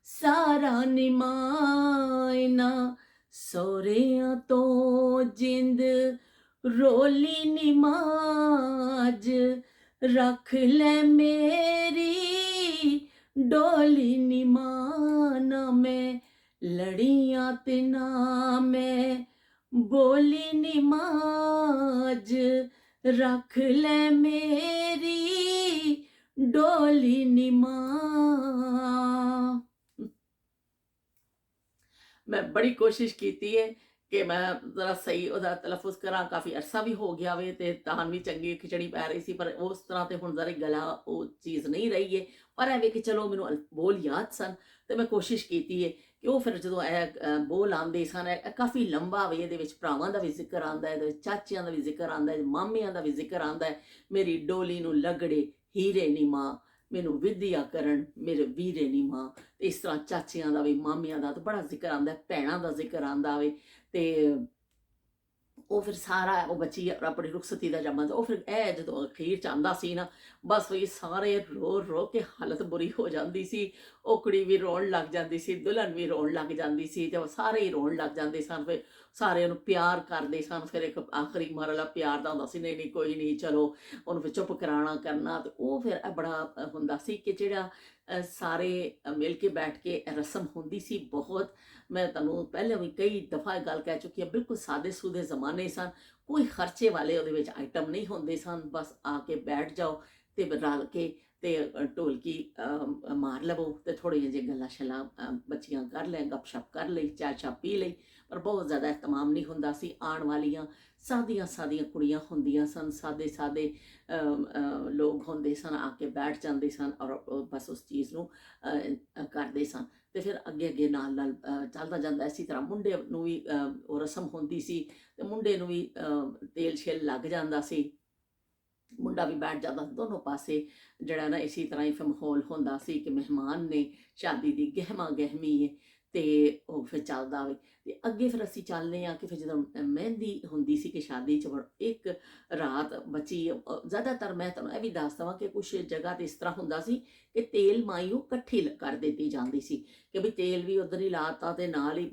ਸਾਰਾ ਨੀ ਮਾਂ। ਇਹਨਾਂ ਸਹੁਰਿਆਂ ਤੋਂ ਜਿੰਦ ਰੋਲੀ ਨੀ ਮਾਜ, ਰੱਖ ਲੈ ਮੇਰੀ ਡੋਲੀ ਨੀ ਮਾਂ। ਨਾ ਮੈਂ ਲੜੀਆਂ ਤੇ ਨਾ ਮੈਂ ਬੋਲੀ ਨੀ ਮਾਜ, ਰੱਖ ਲੈ ਮੇਰੀ ਡੋਲੀ ਨੀ ਮਾਂ। ਮੈਂ ਬੜੀ ਕੋਸ਼ਿਸ਼ ਕੀਤੀ ਹੈ ਕਿ ਮੈਂ ਜ਼ਰਾ ਸਹੀ ਉਹਦਾ ਤਲਫੁਜ਼ ਕਰਾਂ। ਕਾਫੀ ਅਰਸਾ ਵੀ ਹੋ ਗਿਆ ਵੇ ਤੇ ਤਾਨ ਵੀ ਚੰਗੀ ਖਿਚੜੀ ਪੈ ਰਹੀ ਸੀ, ਪਰ ਉਸ ਤਰ੍ਹਾਂ ਤੇ ਹੁਣ ਜ਼ਰਾ ਗਲਾ ਉਹ ਚੀਜ਼ ਨਹੀਂ ਰਹੀ ਹੈ। ਪਰ ਐਵੇਂ ਕਿ ਚਲੋ ਮੈਨੂੰ ਬੋਲ ਯਾਦ ਸਨ ਤੇ ਮੈਂ ਕੋਸ਼ਿਸ਼ ਕੀਤੀ ਹੈ ਕਿ ਉਹ ਫਿਰ ਜਦੋਂ ਇਹ ਬੋਲ ਆਉਂਦੇ ਸਨ, ਇਹ ਕਾਫੀ ਲੰਬਾ ਵੇ। ਇਹਦੇ ਵਿੱਚ ਭਰਾਵਾਂ ਦਾ ਵੀ ਜ਼ਿਕਰ ਆਉਂਦਾ, ਇਹਦੇ ਵਿੱਚ ਚਾਚਿਆਂ ਦਾ ਵੀ ਜ਼ਿਕਰ ਆਉਂਦਾ, ਮਾਮਿਆਂ ਦਾ ਵੀ ਜ਼ਿਕਰ ਆਉਂਦਾ। ਮੇਰੀ ਡੋਲੀ ਨੂੰ ਲੱਗੜੇ ਹੀਰੇ ਨੀ ਮਾਂ, ਮੈਨੂੰ ਵਿਦਿਆ ਕਰਨ ਮੇਰੇ ਵੀਰੇ ਨੀ ਮਾਂ। ਤੇ ਇਸ ਤਰ੍ਹਾਂ ਚਾਚਿਆਂ ਦਾ ਵੀ ਮਾਮਿਆਂ ਦਾ ਤਾਂ ਬੜਾ ਜ਼ਿਕਰ ਆਉਂਦਾ, ਭੈਣਾਂ ਦਾ ਜ਼ਿਕਰ ਆਉਂਦਾ ਵੇ। ਤੇ ਉਹ ਫਿਰ ਸਾਰਾ ਉਹ ਬੱਚੀ ਆਪਣੀ ਰੁਖਸਤੀ ਦਾ ਜਮਾ, ਉਹ ਫਿਰ ਇਹ ਜਦੋਂ ਅਖੀਰ ਚ ਆਉਂਦਾ ਸੀ ਨਾ, ਬਸ ਵੀ ਸਾਰੇ ਰੋ ਰੋ ਕੇ ਹਾਲਤ ਬੁਰੀ ਹੋ ਜਾਂਦੀ ਸੀ। ਉਹ ਕੁੜੀ ਵੀ ਰੋਣ ਲੱਗ ਜਾਂਦੀ ਸੀ, ਦੁਲਹਨ ਵੀ ਰੋਣ ਲੱਗ ਜਾਂਦੀ ਸੀ, ਤੇ ਉਹ ਸਾਰੇ ਹੀ ਰੋਣ ਲੱਗ ਜਾਂਦੇ ਸਨ। ਫਿਰ ਸਾਰੇ ਉਹਨੂੰ ਪਿਆਰ ਕਰਦੇ ਸਨ। ਫਿਰ ਇੱਕ ਆਖਰੀ ਮਰਲਾ ਪਿਆਰ ਦਾ ਹੁੰਦਾ ਸੀ, ਨਹੀਂ ਨਹੀਂ ਕੋਈ ਨਹੀਂ, ਚਲੋ ਉਹਨੂੰ ਫਿਰ ਚੁੱਪ ਕਰਾਉਣਾ ਕਰਨਾ। ਤੇ ਉਹ ਫਿਰ ਬੜਾ ਹੁੰਦਾ ਸੀ ਕਿ ਜਿਹੜਾ ਸਾਰੇ ਮਿਲ ਕੇ ਬੈਠ ਕੇ ਰਸਮ ਹੁੰਦੀ ਸੀ ਬਹੁਤ। ਮੈਂ ਤੁਹਾਨੂੰ ਪਹਿਲਾਂ ਵੀ ਕਈ ਦਫਾ ਇਹ ਗੱਲ ਕਹਿ ਚੁੱਕੀ ਹਾਂ, ਬਿਲਕੁਲ ਸਾਦੇ ਸੂਦੇ ਜ਼ਮਾਨੇ ਸਨ, ਕੋਈ ਖਰਚੇ ਵਾਲੇ ਉਹਦੇ ਵਿੱਚ ਆਈਟਮ ਨਹੀਂ ਹੁੰਦੇ ਸਨ। ਬਸ ਆ ਕੇ ਬੈਠ ਜਾਓ ਤੇ ਰਲ ਕੇ ਤੇ ਢੋਲਕੀ ਮਾਰ ਲਵੋ ਤੇ ਥੋੜ੍ਹੀਆਂ ਜਿਹੀ ਗੱਲਾਂ ਛੱਲਾਂ ਬੱਚੀਆਂ ਕਰ ਲੈ, ਗੱਪਸ਼ਪ ਕਰ ਲਈ, ਚਾਹ ਚਾਹ ਪੀ ਲਈ। ਪਰ ਬਹੁਤ ਜ਼ਿਆਦਾ ਇhtਮਾਮ ਨਹੀਂ ਹੁੰਦਾ ਸੀ। ਆਉਣ ਵਾਲੀਆਂ ਸਾਦੀਆਂ ਸਾਦੀਆਂ ਕੁੜੀਆਂ ਹੁੰਦੀਆਂ ਸਨ, ਸਾਦੇ ਸਾਦੇ ਲੋਕ ਹੁੰਦੇ ਸਨ, ਆ ਕੇ ਬੈਠ ਜਾਂਦੇ ਸਨ ਔਰ ਬਸ ਉਸ ਚੀਜ਼ ਨੂੰ ਕਰਦੇ ਸਨ। ਤੇ ਫਿਰ ਅੱਗੇ ਅੱਗੇ ਨਾਲ ਨਾਲ ਚੱਲਦਾ ਜਾਂਦਾ। ਇਸੇ ਤਰ੍ਹਾਂ ਮੁੰਡੇ ਨੂੰ ਵੀ ਉਹ ਰਸਮ ਹੁੰਦੀ ਸੀ, ਤੇ ਮੁੰਡੇ ਨੂੰ ਵੀ ਤੇਲ ਛਿੱਲ ਲੱਗ ਜਾਂਦਾ ਸੀ, ਮੁੰਡਾ ਵੀ ਬੈਠ ਜਾਂਦਾ ਸੀ। ਦੋਨੋਂ ਪਾਸੇ ਜਿਹੜਾ ਨਾ ਇਸੇ ਤਰ੍ਹਾਂ ਹੀ ਫਿਰ ਮਾਹੌਲ ਹੁੰਦਾ ਸੀ ਕਿ ਮਹਿਮਾਨ ਨੇ, ਸ਼ਾਦੀ ਦੀ ਗਹਿਮਾ ਗਹਿਮੀ ਹੈ, ਤੇ ਉਹ ਫਿਰ ਚੱਲਦਾ ਵੇ। ਤੇ ਅੱਗੇ ਫਿਰ ਅਸੀਂ ਚੱਲਦੇ ਹਾਂ ਕਿ ਫਿਰ ਜਦੋਂ ਮਹਿੰਦੀ ਹੁੰਦੀ ਸੀ ਕਿ ਸ਼ਾਦੀ 'ਚ ਇੱਕ ਰਾਤ ਬਚੀ। ਜ਼ਿਆਦਾਤਰ ਮੈਂ ਤੁਹਾਨੂੰ ਇਹ ਵੀ ਦੱਸ ਦੇਵਾਂ ਕਿ ਕੁਛ ਜਗ੍ਹਾ 'ਤੇ ਇਸ ਤਰ੍ਹਾਂ ਹੁੰਦਾ ਸੀ ਕਿ ਤੇਲ ਮਾਈ ਉਹ ਇਕੱਠੀ ਕਰ ਦਿੱਤੀ ਜਾਂਦੀ ਸੀ, ਕਿ ਵੀ ਤੇਲ ਵੀ ਉੱਧਰ ਹੀ ਲਾਤਾ ਤੇ ਨਾਲ ਹੀ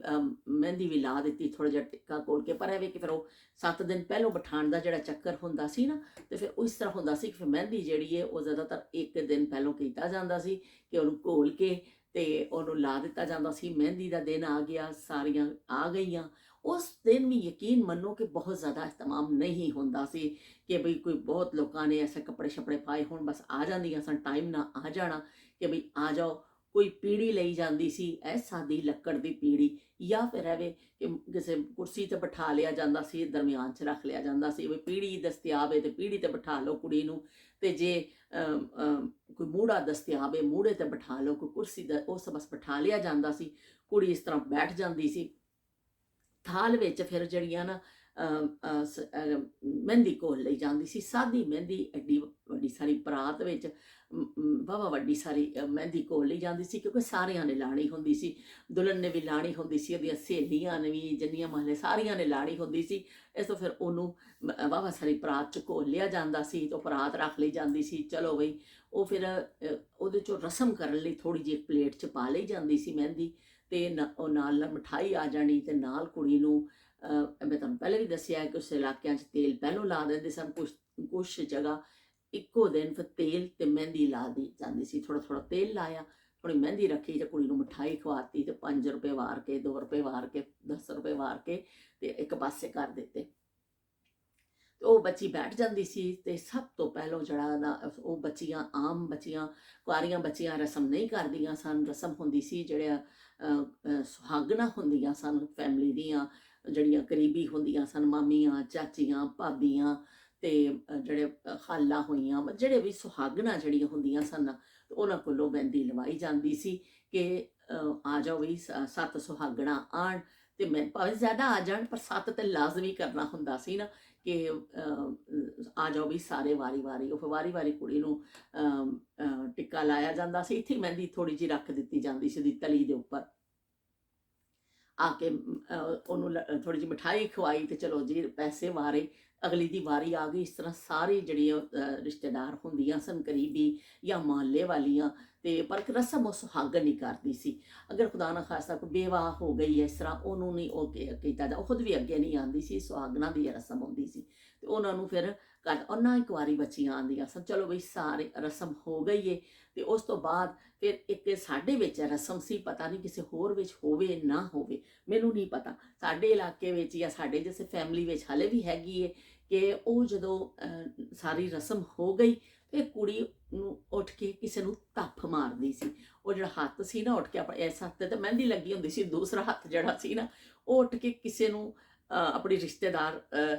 ਮਹਿੰਦੀ ਵੀ ਲਾ ਦਿੱਤੀ, ਥੋੜ੍ਹਾ ਜਿਹਾ ਟਿੱਕਾ ਕੋਲ ਕੇ। ਪਰ ਐਵੇਂ ਕਿ ਫਿਰ ਉਹ 7 ਦਿਨ ਪਹਿਲੋਂ ਬਿਠਾਉਣ ਦਾ ਜਿਹੜਾ ਚੱਕਰ ਹੁੰਦਾ ਸੀ ਨਾ, ਤੇ ਫਿਰ ਉਸ ਤਰ੍ਹਾਂ ਹੁੰਦਾ ਸੀ ਕਿ ਫਿਰ ਮਹਿੰਦੀ ਜਿਹੜੀ ਹੈ ਉਹ ਜ਼ਿਆਦਾਤਰ 1 ਦਿਨ ਪਹਿਲੋਂ ਕੀਤਾ ਜਾਂਦਾ ਸੀ, ਕਿ ਉਹਨੂੰ ਘੋਲ ਕੇ ਤੇ ਉਹਨੂੰ ਲਾ ਦਿੱਤਾ ਜਾਂਦਾ ਸੀ। ਮਹਿੰਦੀ ਦਾ ਦਿਨ ਆ ਗਿਆ, ਸਾਰੀਆਂ ਆ ਗਈਆਂ। ਉਸ ਦਿਨ ਵੀ ਯਕੀਨ ਮੰਨੋ ਕਿ ਬਹੁਤ ਜ਼ਿਆਦਾ ਇhtਮਾਮ ਨਹੀਂ ਹੁੰਦਾ ਸੀ ਕਿ ਬਈ ਕੋਈ ਬਹੁਤ ਲੋਕਾਂ ਨੇ ਐਸੇ ਕੱਪੜੇ ਛੱਪੜੇ ਪਾਏ ਹੋਣ, ਬਸ ਆ ਜਾਂਦੀਆਂ ਸਨ ਟਾਈਮ ਨਾਲ ਆ ਜਾਣਾ ਕਿ ਬਈ ਆ ਜਾਓ। ਕੋਈ ਪੀੜੀ ਲਈ ਜਾਂਦੀ ਸੀ, ਇਹ ਸਾਦੀ ਲੱਕੜ ਦੀ ਪੀੜੀ, ਜਾਂ ਫਿਰ ਐਵੇਂ ਕਿ ਕਿਸੇ ਕੁਰਸੀ ਤੇ ਬਿਠਾ ਲਿਆ ਜਾਂਦਾ ਸੀ, ਦਰਮਿਆਨ 'ਚ ਰੱਖ ਲਿਆ ਜਾਂਦਾ ਸੀ ਵੀ ਪੀੜੀ ਦਸਤਿਆਬ ਹੈ ਤੇ ਪੀੜੀ ਤੇ ਬਿਠਾ ਲਓ ਕੁੜੀ ਨੂੰ। ਤੇ ਜੇ ਕੋਈ ਮੂੜਾ ਦਸਤਿਆਬ ਹੈ, ਮੂੜੇ ਤੇ ਬਿਠਾ ਲਓ। ਕੋਈ ਕੁਰਸੀ ਦਾ ਉਸ ਬਸ ਬਿਠਾ ਲਿਆ ਜਾਂਦਾ ਸੀ, ਕੁੜੀ ਇਸ ਤਰ੍ਹਾਂ ਬੈਠ ਜਾਂਦੀ ਸੀ। ਥਾਲ ਵਿੱਚ ਫਿਰ ਜਿਹੜੀਆਂ ਨਾ ਮਹਿੰਦੀ ਘੋਲ ਲਈ ਜਾਂਦੀ ਸੀ, ਸਾਦੀ ਮਹਿੰਦੀ। ਐਡੀ ਵੱਡੀ ਸਾਰੀ ਪਰਾਤ ਵਿੱਚ ਵਾਹਵਾ ਵੱਡੀ ਸਾਰੀ ਮਹਿੰਦੀ ਘੋਲ ਲਈ ਜਾਂਦੀ ਸੀ, ਕਿਉਂਕਿ ਸਾਰਿਆਂ ਨੇ ਲਾਣੀ ਹੁੰਦੀ ਸੀ। ਦੁਲਹਨ ਨੇ ਵੀ ਲਾਣੀ ਹੁੰਦੀ ਸੀ, ਉਹਦੀਆਂ ਸਹੇਲੀਆਂ ਨੇ ਵੀ, ਜੰਨੀਆਂ ਮਹੱਲੇ ਸਾਰੀਆਂ ਨੇ ਲਾਣੀ ਹੁੰਦੀ ਸੀ। ਇਸ ਤੋਂ ਫਿਰ ਉਹਨੂੰ ਵਾਹਵਾ ਸਾਰੀ ਪਰਾਤ 'ਚ ਘੋਲ ਲਿਆ ਜਾਂਦਾ ਸੀ, ਤੇ ਪਰਾਤ ਰੱਖ ਲਈ ਜਾਂਦੀ ਸੀ। ਚਲੋ ਬਈ ਉਹ ਫਿਰ ਉਹਦੇ 'ਚੋਂ ਰਸਮ ਕਰਨ ਲਈ ਥੋੜ੍ਹੀ ਜਿਹੀ ਪਲੇਟ 'ਚ ਪਾ ਲਈ ਜਾਂਦੀ ਸੀ ਮਹਿੰਦੀ, ਅਤੇ ਉਹ ਨਾਲ ਮਿਠਾਈ ਆ ਜਾਣੀ, ਅਤੇ ਨਾਲ ਕੁੜੀ ਨੂੰ ਮੈਂ ਤੁਹਾਨੂੰ ਪਹਿਲੇ ਵੀ ਦੱਸਿਆ ਕਿ ਉਸ ਇਲਾਕਿਆਂ 'ਚ ਤੇਲ ਪਹਿਲੋਂ ਲਾ ਦਿੰਦੇ ਸਨ, ਕੁਛ ਜਗ੍ਹਾ ਇੱਕੋ ਦਿਨ ਫਿਰ ਤੇਲ ਤੇ ਮਹਿੰਦੀ ਲਾ ਦੀ ਜਾਂਦੀ ਸੀ। ਥੋੜ੍ਹਾ ਥੋੜ੍ਹਾ ਤੇਲ ਲਾਇਆ, ਥੋੜ੍ਹੀ ਮਹਿੰਦੀ ਰੱਖੀ, ਤੇ ਕੁੜੀ ਨੂੰ ਮਿਠਾਈ ਖਵਾਤੀ, ਤੇ 5 ਰੁਪਏ ਵਾਰ ਕੇ, 2 ਰੁਪਏ ਵਾਰ ਕੇ, 10 ਰੁਪਏ ਵਾਰ ਕੇ, ਤੇ ਇੱਕ ਪਾਸੇ ਕਰ ਦਿੱਤੇ। ਤੇ ਉਹ ਬੱਚੀ ਬੈਠ ਜਾਂਦੀ ਸੀ, ਤੇ ਸਭ ਤੋਂ ਪਹਿਲੋਂ ਜਿਹੜਾ ਨਾ ਉਹ ਬੱਚੀਆਂ, ਆਮ ਬੱਚੀਆਂ, ਕੁਆਰੀਆਂ ਬੱਚੀਆਂ ਰਸਮ ਨਹੀਂ ਕਰਦੀਆਂ ਸਨ। ਰਸਮ ਹੁੰਦੀ ਸੀ ਜਿਹੜੀਆਂ ਸੁਹਾਗਣਾ ਹੁੰਦੀਆਂ ਸਨ ਫੈਮਿਲੀ ਦੀਆਂ, ਜਿਹੜੀਆਂ ਕਰੀਬੀ ਹੁੰਦੀਆਂ ਸਨ, ਮਾਮੀਆਂ, ਚਾਚੀਆਂ, ਭਾਬੀਆਂ, ਤੇ ਜਿਹੜੇ ਖਾਲਾ ਹੋਈਆਂ, ਜਿਹੜੇ ਵੀ ਸੁਹਾਗਣਾ ਜਿਹੜੀਆਂ ਹੁੰਦੀਆਂ ਸਨ, ਉਹਨਾਂ ਕੋਲੋਂ ਮਹਿੰਦੀ ਲਵਾਈ ਜਾਂਦੀ ਸੀ ਕਿ ਆ ਜਾਓ ਵੀ 7 ਸੁਹਾਗਣਾ ਆਣ, ਤੇ ਮੈਂ ਭਾਵੇਂ ਜ਼ਿਆਦਾ ਆ ਜਾਣ, ਪਰ 7 ਤੇ ਲਾਜ਼ਮੀ ਕਰਨਾ ਹੁੰਦਾ ਸੀ ਨਾ, ਕਿ ਆ ਜਾਓ ਵੀ ਸਾਰੇ ਵਾਰੀ ਵਾਰੀ। ਉਹ ਵਾਰੀ ਵਾਰੀ ਕੁੜੀ ਨੂੰ ਟਿੱਕਾ ਲਾਇਆ ਜਾਂਦਾ ਸੀ। ਇੱਥੇ ਮਹਿੰਦੀ ਥੋੜ੍ਹੀ ਜਿਹੀ ਰੱਖ ਦਿੱਤੀ ਜਾਂਦੀ ਸੀ ਉਹਦੀ ਤਲੀ ਦੇ ਉੱਪਰ। ਆ ਕੇ ਉਹਨੂੰ ਥੋੜ੍ਹੀ ਜਿਹੀ ਮਿਠਾਈ ਖਵਾਈ, ਤੇ ਚਲੋ ਜੀ ਪੈਸੇ ਵਾਰੇ, ਅਗਲੀ ਦੀ ਵਾਰੀ ਆ ਗਈ। ਇਸ ਤਰ੍ਹਾਂ ਸਾਰੀ ਜਿਹੜੀਆਂ ਰਿਸ਼ਤੇਦਾਰ ਹੁੰਦੀਆਂ ਸਨ, ਕਰੀਬੀ ਜਾਂ ਮੁਹੱਲੇ ਵਾਲੀਆਂ, ਤੇ ਪਰ ਰਸਮ ਉਹ ਸੁਹਾਗਣ ਨਹੀਂ ਕਰਦੀ ਸੀ। ਅਗਰ ਖੁਦਾ ਨਾ ਖਾਸਤਾ ਕੋਈ ਬੇਵਾਹ ਹੋ ਗਈ ਇਸ ਤਰ੍ਹਾਂ, ਉਹਨੂੰ ਨਹੀਂ ਉਹ ਕੀਤਾ ਜਾ, ਉਹ ਖੁਦ ਵੀ ਅੱਗੇ ਨਹੀਂ ਆਉਂਦੀ ਸੀ, ਸੁਹਾਗਣਾ ਦੀ ਰਸਮ ਹੁੰਦੀ ਸੀ, ਤੇ ਉਹਨਾਂ ਨੂੰ ਫਿਰ ਉਹਨਾਂ ਇੱਕ ਵਾਰੀ ਬੱਚੀਆਂ ਆਉਂਦੀਆਂ ਸਨ। ਚਲੋ ਬਈ ਸਾਰੇ ਰਸਮ ਹੋ ਗਈ ਏ, ਤੇ ਉਸ ਤੋਂ ਬਾਅਦ ਫਿਰ ਇੱਕ ਸਾਡੇ ਵਿੱਚ ਰਸਮ ਸੀ, ਪਤਾ ਨਹੀਂ ਕਿਸੇ ਹੋਰ ਵਿੱਚ ਹੋਵੇ ਨਾ ਹੋਵੇ, ਮੈਨੂੰ ਨਹੀਂ ਪਤਾ। ਸਾਡੇ ਇਲਾਕੇ ਵਿੱਚ ਜਾਂ ਸਾਡੇ ਜਿਸ ਫੈਮਿਲੀ ਵਿੱਚ ਹਾਲੇ ਵੀ ਹੈਗੀ ਏ, ਕਿ ਉਹ ਜਦੋਂ ਸਾਰੀ ਰਸਮ ਹੋ ਗਈ, ਤੇ ਕੁੜੀ ਨੂੰ ਉੱਠ ਕੇ ਕਿਸੇ ਨੂੰ ਧੱਫ ਮਾਰਦੀ ਸੀ। ਉਹ ਜਿਹੜਾ ਹੱਥ ਸੀ ਨਾ, ਉੱਠ ਕੇ ਆਪਣੇ ਇਸ ਹੱਥ 'ਤੇ ਮਹਿੰਦੀ ਲੱਗੀ ਹੁੰਦੀ ਸੀ, ਦੂਸਰਾ ਹੱਥ ਜਿਹੜਾ ਸੀ ਨਾ, ਉਹ ਉੱਠ ਕੇ ਕਿਸੇ ਨੂੰ ਆਪਣੀ ਰਿਸ਼ਤੇਦਾਰ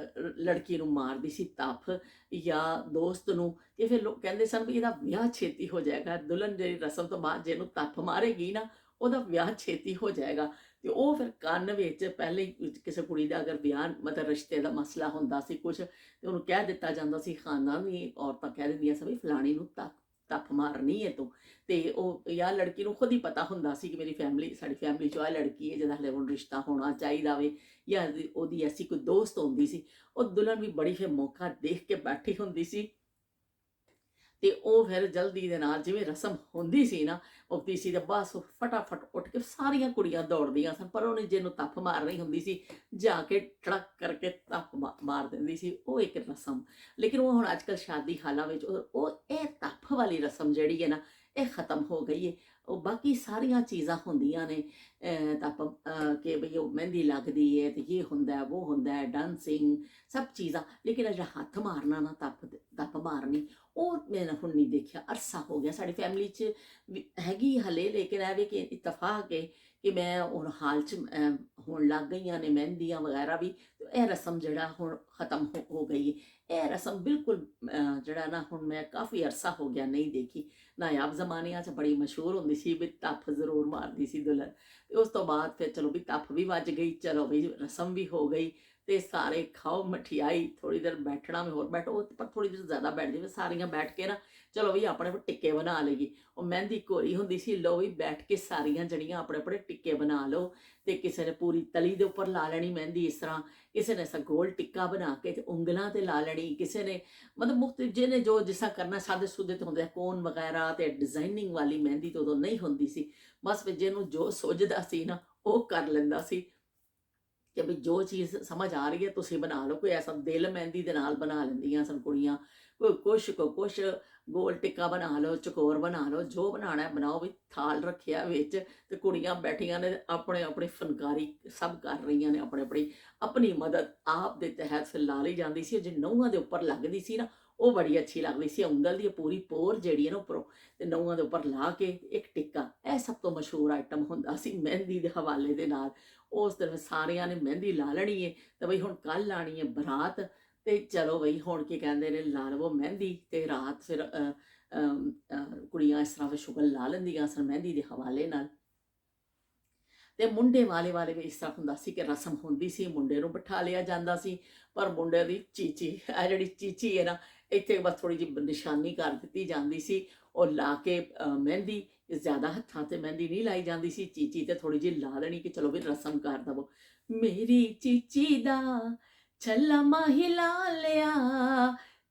ਲੜਕੀ ਨੂੰ ਮਾਰਦੀ ਸੀ ਧੱਫ, ਜਾਂ ਦੋਸਤ ਨੂੰ। ਤੇ ਫਿਰ ਲੋਕ ਕਹਿੰਦੇ ਸਨ ਵੀ ਇਹਦਾ ਵਿਆਹ ਛੇਤੀ ਹੋ ਜਾਏਗਾ, ਦੁਲਹਨ ਜਿਹੜੀ ਰਸਮ ਤੋਂ ਬਾਅਦ ਜੇ ਇਹਨੂੰ ਧੱਫ ਮਾਰੇਗੀ ਨਾ, ਉਹਦਾ ਵਿਆਹ ਛੇਤੀ ਹੋ ਜਾਏਗਾ। ਤੇ ਉਹ ਫਿਰ ਕੰਨ ਵਿੱਚ ਪਹਿਲੇ ਹੀ ਕਿਸੇ ਕੁੜੀ ਦਾ ਅਗਰ ਵਿਆਹ, ਮਤਲਬ ਰਿਸ਼ਤੇ ਦਾ ਮਸਲਾ ਹੁੰਦਾ ਸੀ ਕੁਛ, ਤੇ ਉਹਨੂੰ ਕਹਿ ਦਿੱਤਾ ਜਾਂਦਾ ਸੀ, ਖਾਨਦਾਨੀ ਔਰਤਾਂ ਕਹਿ ਦਿੰਦੀਆਂ ਸੀ ਵੀ ਫਲਾਣੀ ਨੂੰ ਧੱਫ ਮਾਰਨੀ ਹੈ ਤੂੰ। ਤੇ ਉਹ ਜਾਂ ਲੜਕੀ ਨੂੰ ਖੁਦ ਹੀ ਪਤਾ ਹੁੰਦਾ ਸੀ ਕਿ ਮੇਰੀ ਫੈਮਿਲੀ, ਸਾਡੀ ਫੈਮਿਲੀ 'ਚੋਂ ਆ ਲੜਕੀ ਹੈ ਜਿਹਦਾ ਹਲੇ ਹੁਣ ਰਿਸ਼ਤਾ ਹੋਣਾ ਚਾਹੀਦਾ ਵੇ, ਜਾਂ ਉਹਦੀ ਐਸੀ ਕੋਈ ਦੋਸਤ ਹੁੰਦੀ ਸੀ। ਉਹ ਦੁਲਹਨ ਵੀ ਬੜੀ ਫਿਰ ਮੌਕਾ ਦੇਖ ਕੇ ਬੈਠੀ ਹੁੰਦੀ ਸੀ, ਤੇ ਉਹ ਫਿਰ ਜਲਦੀ ਦੇ ਨਾਲ ਜਿਵੇਂ ਰਸਮ ਹੁੰਦੀ ਸੀ ਨਾ, ਉਗਦੀ ਸੀ, ਤੇ ਬਸ ਫਟਾਫਟ ਉੱਠ ਕੇ ਸਾਰੀਆਂ ਕੁੜੀਆਂ ਦੌੜਦੀਆਂ ਸਨ, ਪਰ ਉਹਨੇ ਜਿਹਨੂੰ ਧੱਫ ਮਾਰਨੀ ਹੁੰਦੀ ਸੀ, ਜਾ ਕੇ ਟੜਕ ਕਰਕੇ ਧੱਫ ਮਾਰ ਦਿੰਦੀ ਸੀ। ਉਹ ਇੱਕ ਰਸਮ, ਲੇਕਿਨ ਉਹ ਹੁਣ ਅੱਜ ਕੱਲ੍ਹ ਸ਼ਾਦੀ ਹਾਲਾਂ ਵਿੱਚ ਉਹ ਇਹ ਧੱਫ ਵਾਲੀ ਰਸਮ ਜਿਹੜੀ ਹੈ ਨਾ, ਇਹ ਖਤਮ ਹੋ ਗਈ ਹੈ। ਉਹ ਬਾਕੀ ਸਾਰੀਆਂ ਚੀਜ਼ਾਂ ਹੁੰਦੀਆਂ ਨੇ, ਧੱਫ ਕਿ ਬਈ ਉਹ ਮਹਿੰਦੀ ਲੱਗਦੀ ਹੈ, ਤੇ ਇਹ ਹੁੰਦਾ ਉਹ ਹੁੰਦਾ, ਡਾਂਸਿੰਗ ਸਭ ਚੀਜ਼ਾਂ, ਲੇਕਿਨ ਜਿਹੜਾ ਹੱਥ ਮਾਰਨਾ ਨਾ, ਧੱਫ ਮਾਰਨੀ, ਉਹ ਮੈਂ ਹੁਣ ਨਹੀਂ ਦੇਖਿਆ, ਅਰਸਾ ਹੋ ਗਿਆ। ਸਾਡੀ ਫੈਮਿਲੀ 'ਚ ਹੈਗੀ ਹਲੇ, ਲੇਕਿਨ ਇਹ ਵੀ ਕਿ ਇਤਫਾਕ ਹੈ ਕਿ ਮੈਂ ਹੁਣ ਹਾਲ 'ਚ ਹੋਣ ਲੱਗ ਗਈਆਂ ਨੇ ਮਹਿੰਦੀਆਂ ਵਗੈਰਾ ਵੀ, ਇਹ ਰਸਮ ਜਿਹੜਾ ਹੁਣ ਖਤਮ ਹੋ ਗਈ ਹੈ। ਇਹ ਰਸਮ ਬਿਲਕੁਲ ਜਿਹੜਾ ਨਾ, ਹੁਣ ਮੈਂ ਕਾਫੀ ਅਰਸਾ ਹੋ ਗਿਆ ਨਹੀਂ ਦੇਖੀ। ਨਾਯਾਬ ਜ਼ਮਾਨਿਆਂ 'ਚ ਬੜੀ ਮਸ਼ਹੂਰ ਹੁੰਦੀ ਸੀ ਵੀ ਧੱਫ ਜ਼ਰੂਰ ਮਾਰਦੀ ਸੀ ਦੁਲਹਨ, ਤੇ ਉਸ ਤੋਂ ਬਾਅਦ ਫਿਰ ਚਲੋ ਵੀ ਧੱਫ ਵੀ ਵੱਜ ਗਈ, ਚਲੋ ਵੀ ਰਸਮ ਵੀ ਹੋ ਗਈ, ਤੇ ਸਾਰੇ ਖਾਓ ਮਠਿਆਈ, ਥੋੜ੍ਹੀ ਦੇਰ ਬੈਠਣਾ ਵੀ, ਹੋਰ ਬੈਠੋ, ਪਰ ਥੋੜ੍ਹੀ ਦੇਰ ਜ਼ਿਆਦਾ ਬੈਠ ਜਾਵੇ, ਸਾਰੀਆਂ ਬੈਠ ਕੇ ਨਾ ਚਲੋ ਵੀ ਆਪਣੇ ਟਿੱਕੇ ਬਣਾ ਲਈਏ। ਉਹ ਮਹਿੰਦੀ ਘੋਰੀ ਹੁੰਦੀ ਸੀ, ਲੋ ਵੀ ਬੈਠ ਕੇ ਸਾਰੀਆਂ ਜਣੀਆਂ ਆਪਣੇ ਆਪਣੇ ਟਿੱਕੇ ਬਣਾ ਲਓ, ਤੇ ਕਿਸੇ ਨੇ ਪੂਰੀ ਤਲੀ ਦੇ ਉੱਪਰ ਲਾ ਲੈਣੀ ਮਹਿੰਦੀ ਇਸ ਤਰ੍ਹਾਂ, ਕਿਸੇ ਨੇ ਐਸਾ ਗੋਲ ਟਿੱਕਾ ਬਣਾ ਕੇ ਤੇ ਉਂਗਲਾਂ ਤੇ ਲਾ ਲੈਣੀ, ਕਿਸੇ ਨੇ ਮਤਲਬ ਮੁਖਤਲਿਫ ਜਿਹਨੇ ਜੋ ਜਿਸ ਤਰ੍ਹਾਂ ਕਰਨਾ। ਸਾਦੇ ਸੁਦੇ ਤੇ ਹੁੰਦੇ ਕੋਨ ਵਗੈਰਾ, ਤੇ ਡਿਜ਼ਾਈਨਿੰਗ ਵਾਲੀ ਮਹਿੰਦੀ ਤਾਂ ਉਦੋਂ ਨਹੀਂ ਹੁੰਦੀ ਸੀ, ਬਸ ਫਿਰ ਜਿਹਨੂੰ ਜੋ ਸੁੱਝਦਾ ਸੀ ਨਾ, ਉਹ ਕਰ ਲੈਂਦਾ ਸੀ, ਕਿ ਵੀ ਜੋ ਚੀਜ਼ ਸਮਝ ਆ ਰਹੀ ਹੈ ਤੁਸੀਂ ਬਣਾ ਲਓ। ਕੋਈ ਐਸਾ ਦਿਲ ਮਹਿੰਦੀ ਦੇ ਨਾਲ ਬਣਾ ਲੈਂਦੀਆਂ ਸਨ ਕੁੜੀਆਂ, ਕੋਈ ਕੁਛ ਗੋਲ ਟਿੱਕਾ ਬਣਾ ਲਓ, ਚਕੋਰ ਬਣਾ ਲਓ, ਜੋ ਬਣਾਉਣਾ ਬਣਾਓ, ਵੀ ਥਾਲ ਰੱਖਿਆ ਵਿੱਚ, ਤੇ ਕੁੜੀਆਂ ਬੈਠੀਆਂ ਨੇ ਆਪਣੇ ਆਪਣੇ ਫਨਕਾਰੀ ਸਭ ਕਰ ਰਹੀਆਂ ਨੇ, ਆਪਣੀ ਮਦਦ ਆਪ ਦੇ ਤਹਿਤ ਫਿਰ ਲਾ ਲਈ ਜਾਂਦੀ ਸੀ। ਜੇ ਨਹੁੰਆਂ ਦੇ ਉੱਪਰ ਲੱਗਦੀ ਸੀ ਨਾ, ਉਹ ਬੜੀ ਅੱਛੀ ਲੱਗਦੀ ਸੀ, ਉਂਗਲ ਦੀ ਪੂਰੀ ਪੋਰ ਜਿਹੜੀ ਹੈ ਨਾ ਉੱਪਰੋਂ, ਤੇ ਨਹੁੰਆਂ ਦੇ ਉੱਪਰ ਲਾ ਕੇ ਇੱਕ ਟਿੱਕਾ, ਇਹ ਸਭ ਤੋਂ ਮਸ਼ਹੂਰ ਆਈਟਮ ਹੁੰਦਾ ਸੀ ਮਹਿੰਦੀ ਦੇ ਹਵਾਲੇ ਦੇ ਨਾਲ। ਉਸ ਦਿਨ ਸਾਰਿਆਂ ਨੇ ਮਹਿੰਦੀ ਲਾ ਲੈਣੀ ਹੈ, ਤੇ ਬਈ ਹੁਣ ਕੱਲ੍ਹ ਆਉਣੀ ਹੈ ਬਰਾਤ, ਤੇ ਚਲੋ ਬਈ ਹੁਣ ਕੀ ਕਹਿੰਦੇ ਨੇ, ਲਾ ਲਵੋ ਮਹਿੰਦੀ, ਤੇ ਰਾਤ ਫਿਰ ਕੁੜੀਆਂ ਇਸ ਤਰ੍ਹਾਂ ਫਿਰ ਸ਼ੁਗਲ ਲਾ ਲੈਂਦੀਆਂ ਸਨ ਮਹਿੰਦੀ ਦੇ ਹਵਾਲੇ ਨਾਲ। ਤੇ ਮੁੰਡੇ ਵਾਲੇ ਵੀ ਇਸ ਤਰ੍ਹਾਂ ਹੁੰਦਾ ਸੀ ਕਿ ਰਸਮ ਹੁੰਦੀ ਸੀ, ਮੁੰਡੇ ਨੂੰ ਬਿਠਾ ਲਿਆ ਜਾਂਦਾ ਸੀ, ਪਰ ਮੁੰਡੇ ਦੀ ਚੀਚੀ, ਇਹ ਜਿਹੜੀ ਚੀਚੀ ਹੈ ਨਾ, ਇੱਥੇ ਬਸ ਥੋੜ੍ਹੀ ਜਿਹੀ ਨਿਸ਼ਾਨੀ ਕਰ ਦਿੱਤੀ ਜਾਂਦੀ ਸੀ, ਉਹ ਲਾ ਕੇ ਮਹਿੰਦੀ, ਜ਼ਿਆਦਾ ਹੱਥਾਂ ਤੇ ਮਹਿੰਦੀ ਨਹੀਂ ਲਾਈ ਜਾਂਦੀ ਸੀ, ਚੀਚੀ ਤੇ ਥੋੜ੍ਹੀ ਜਿਹੀ ਲਾ ਦੇਣੀ ਕਿ ਚਲੋ ਵੀ ਰਸਮ ਕਰ ਦਵੋ। ਮੇਰੀ ਚੀਚੀ ਦਾ ਛੱਲਾ ਮਾਹੀ ਲਾ ਲਿਆ,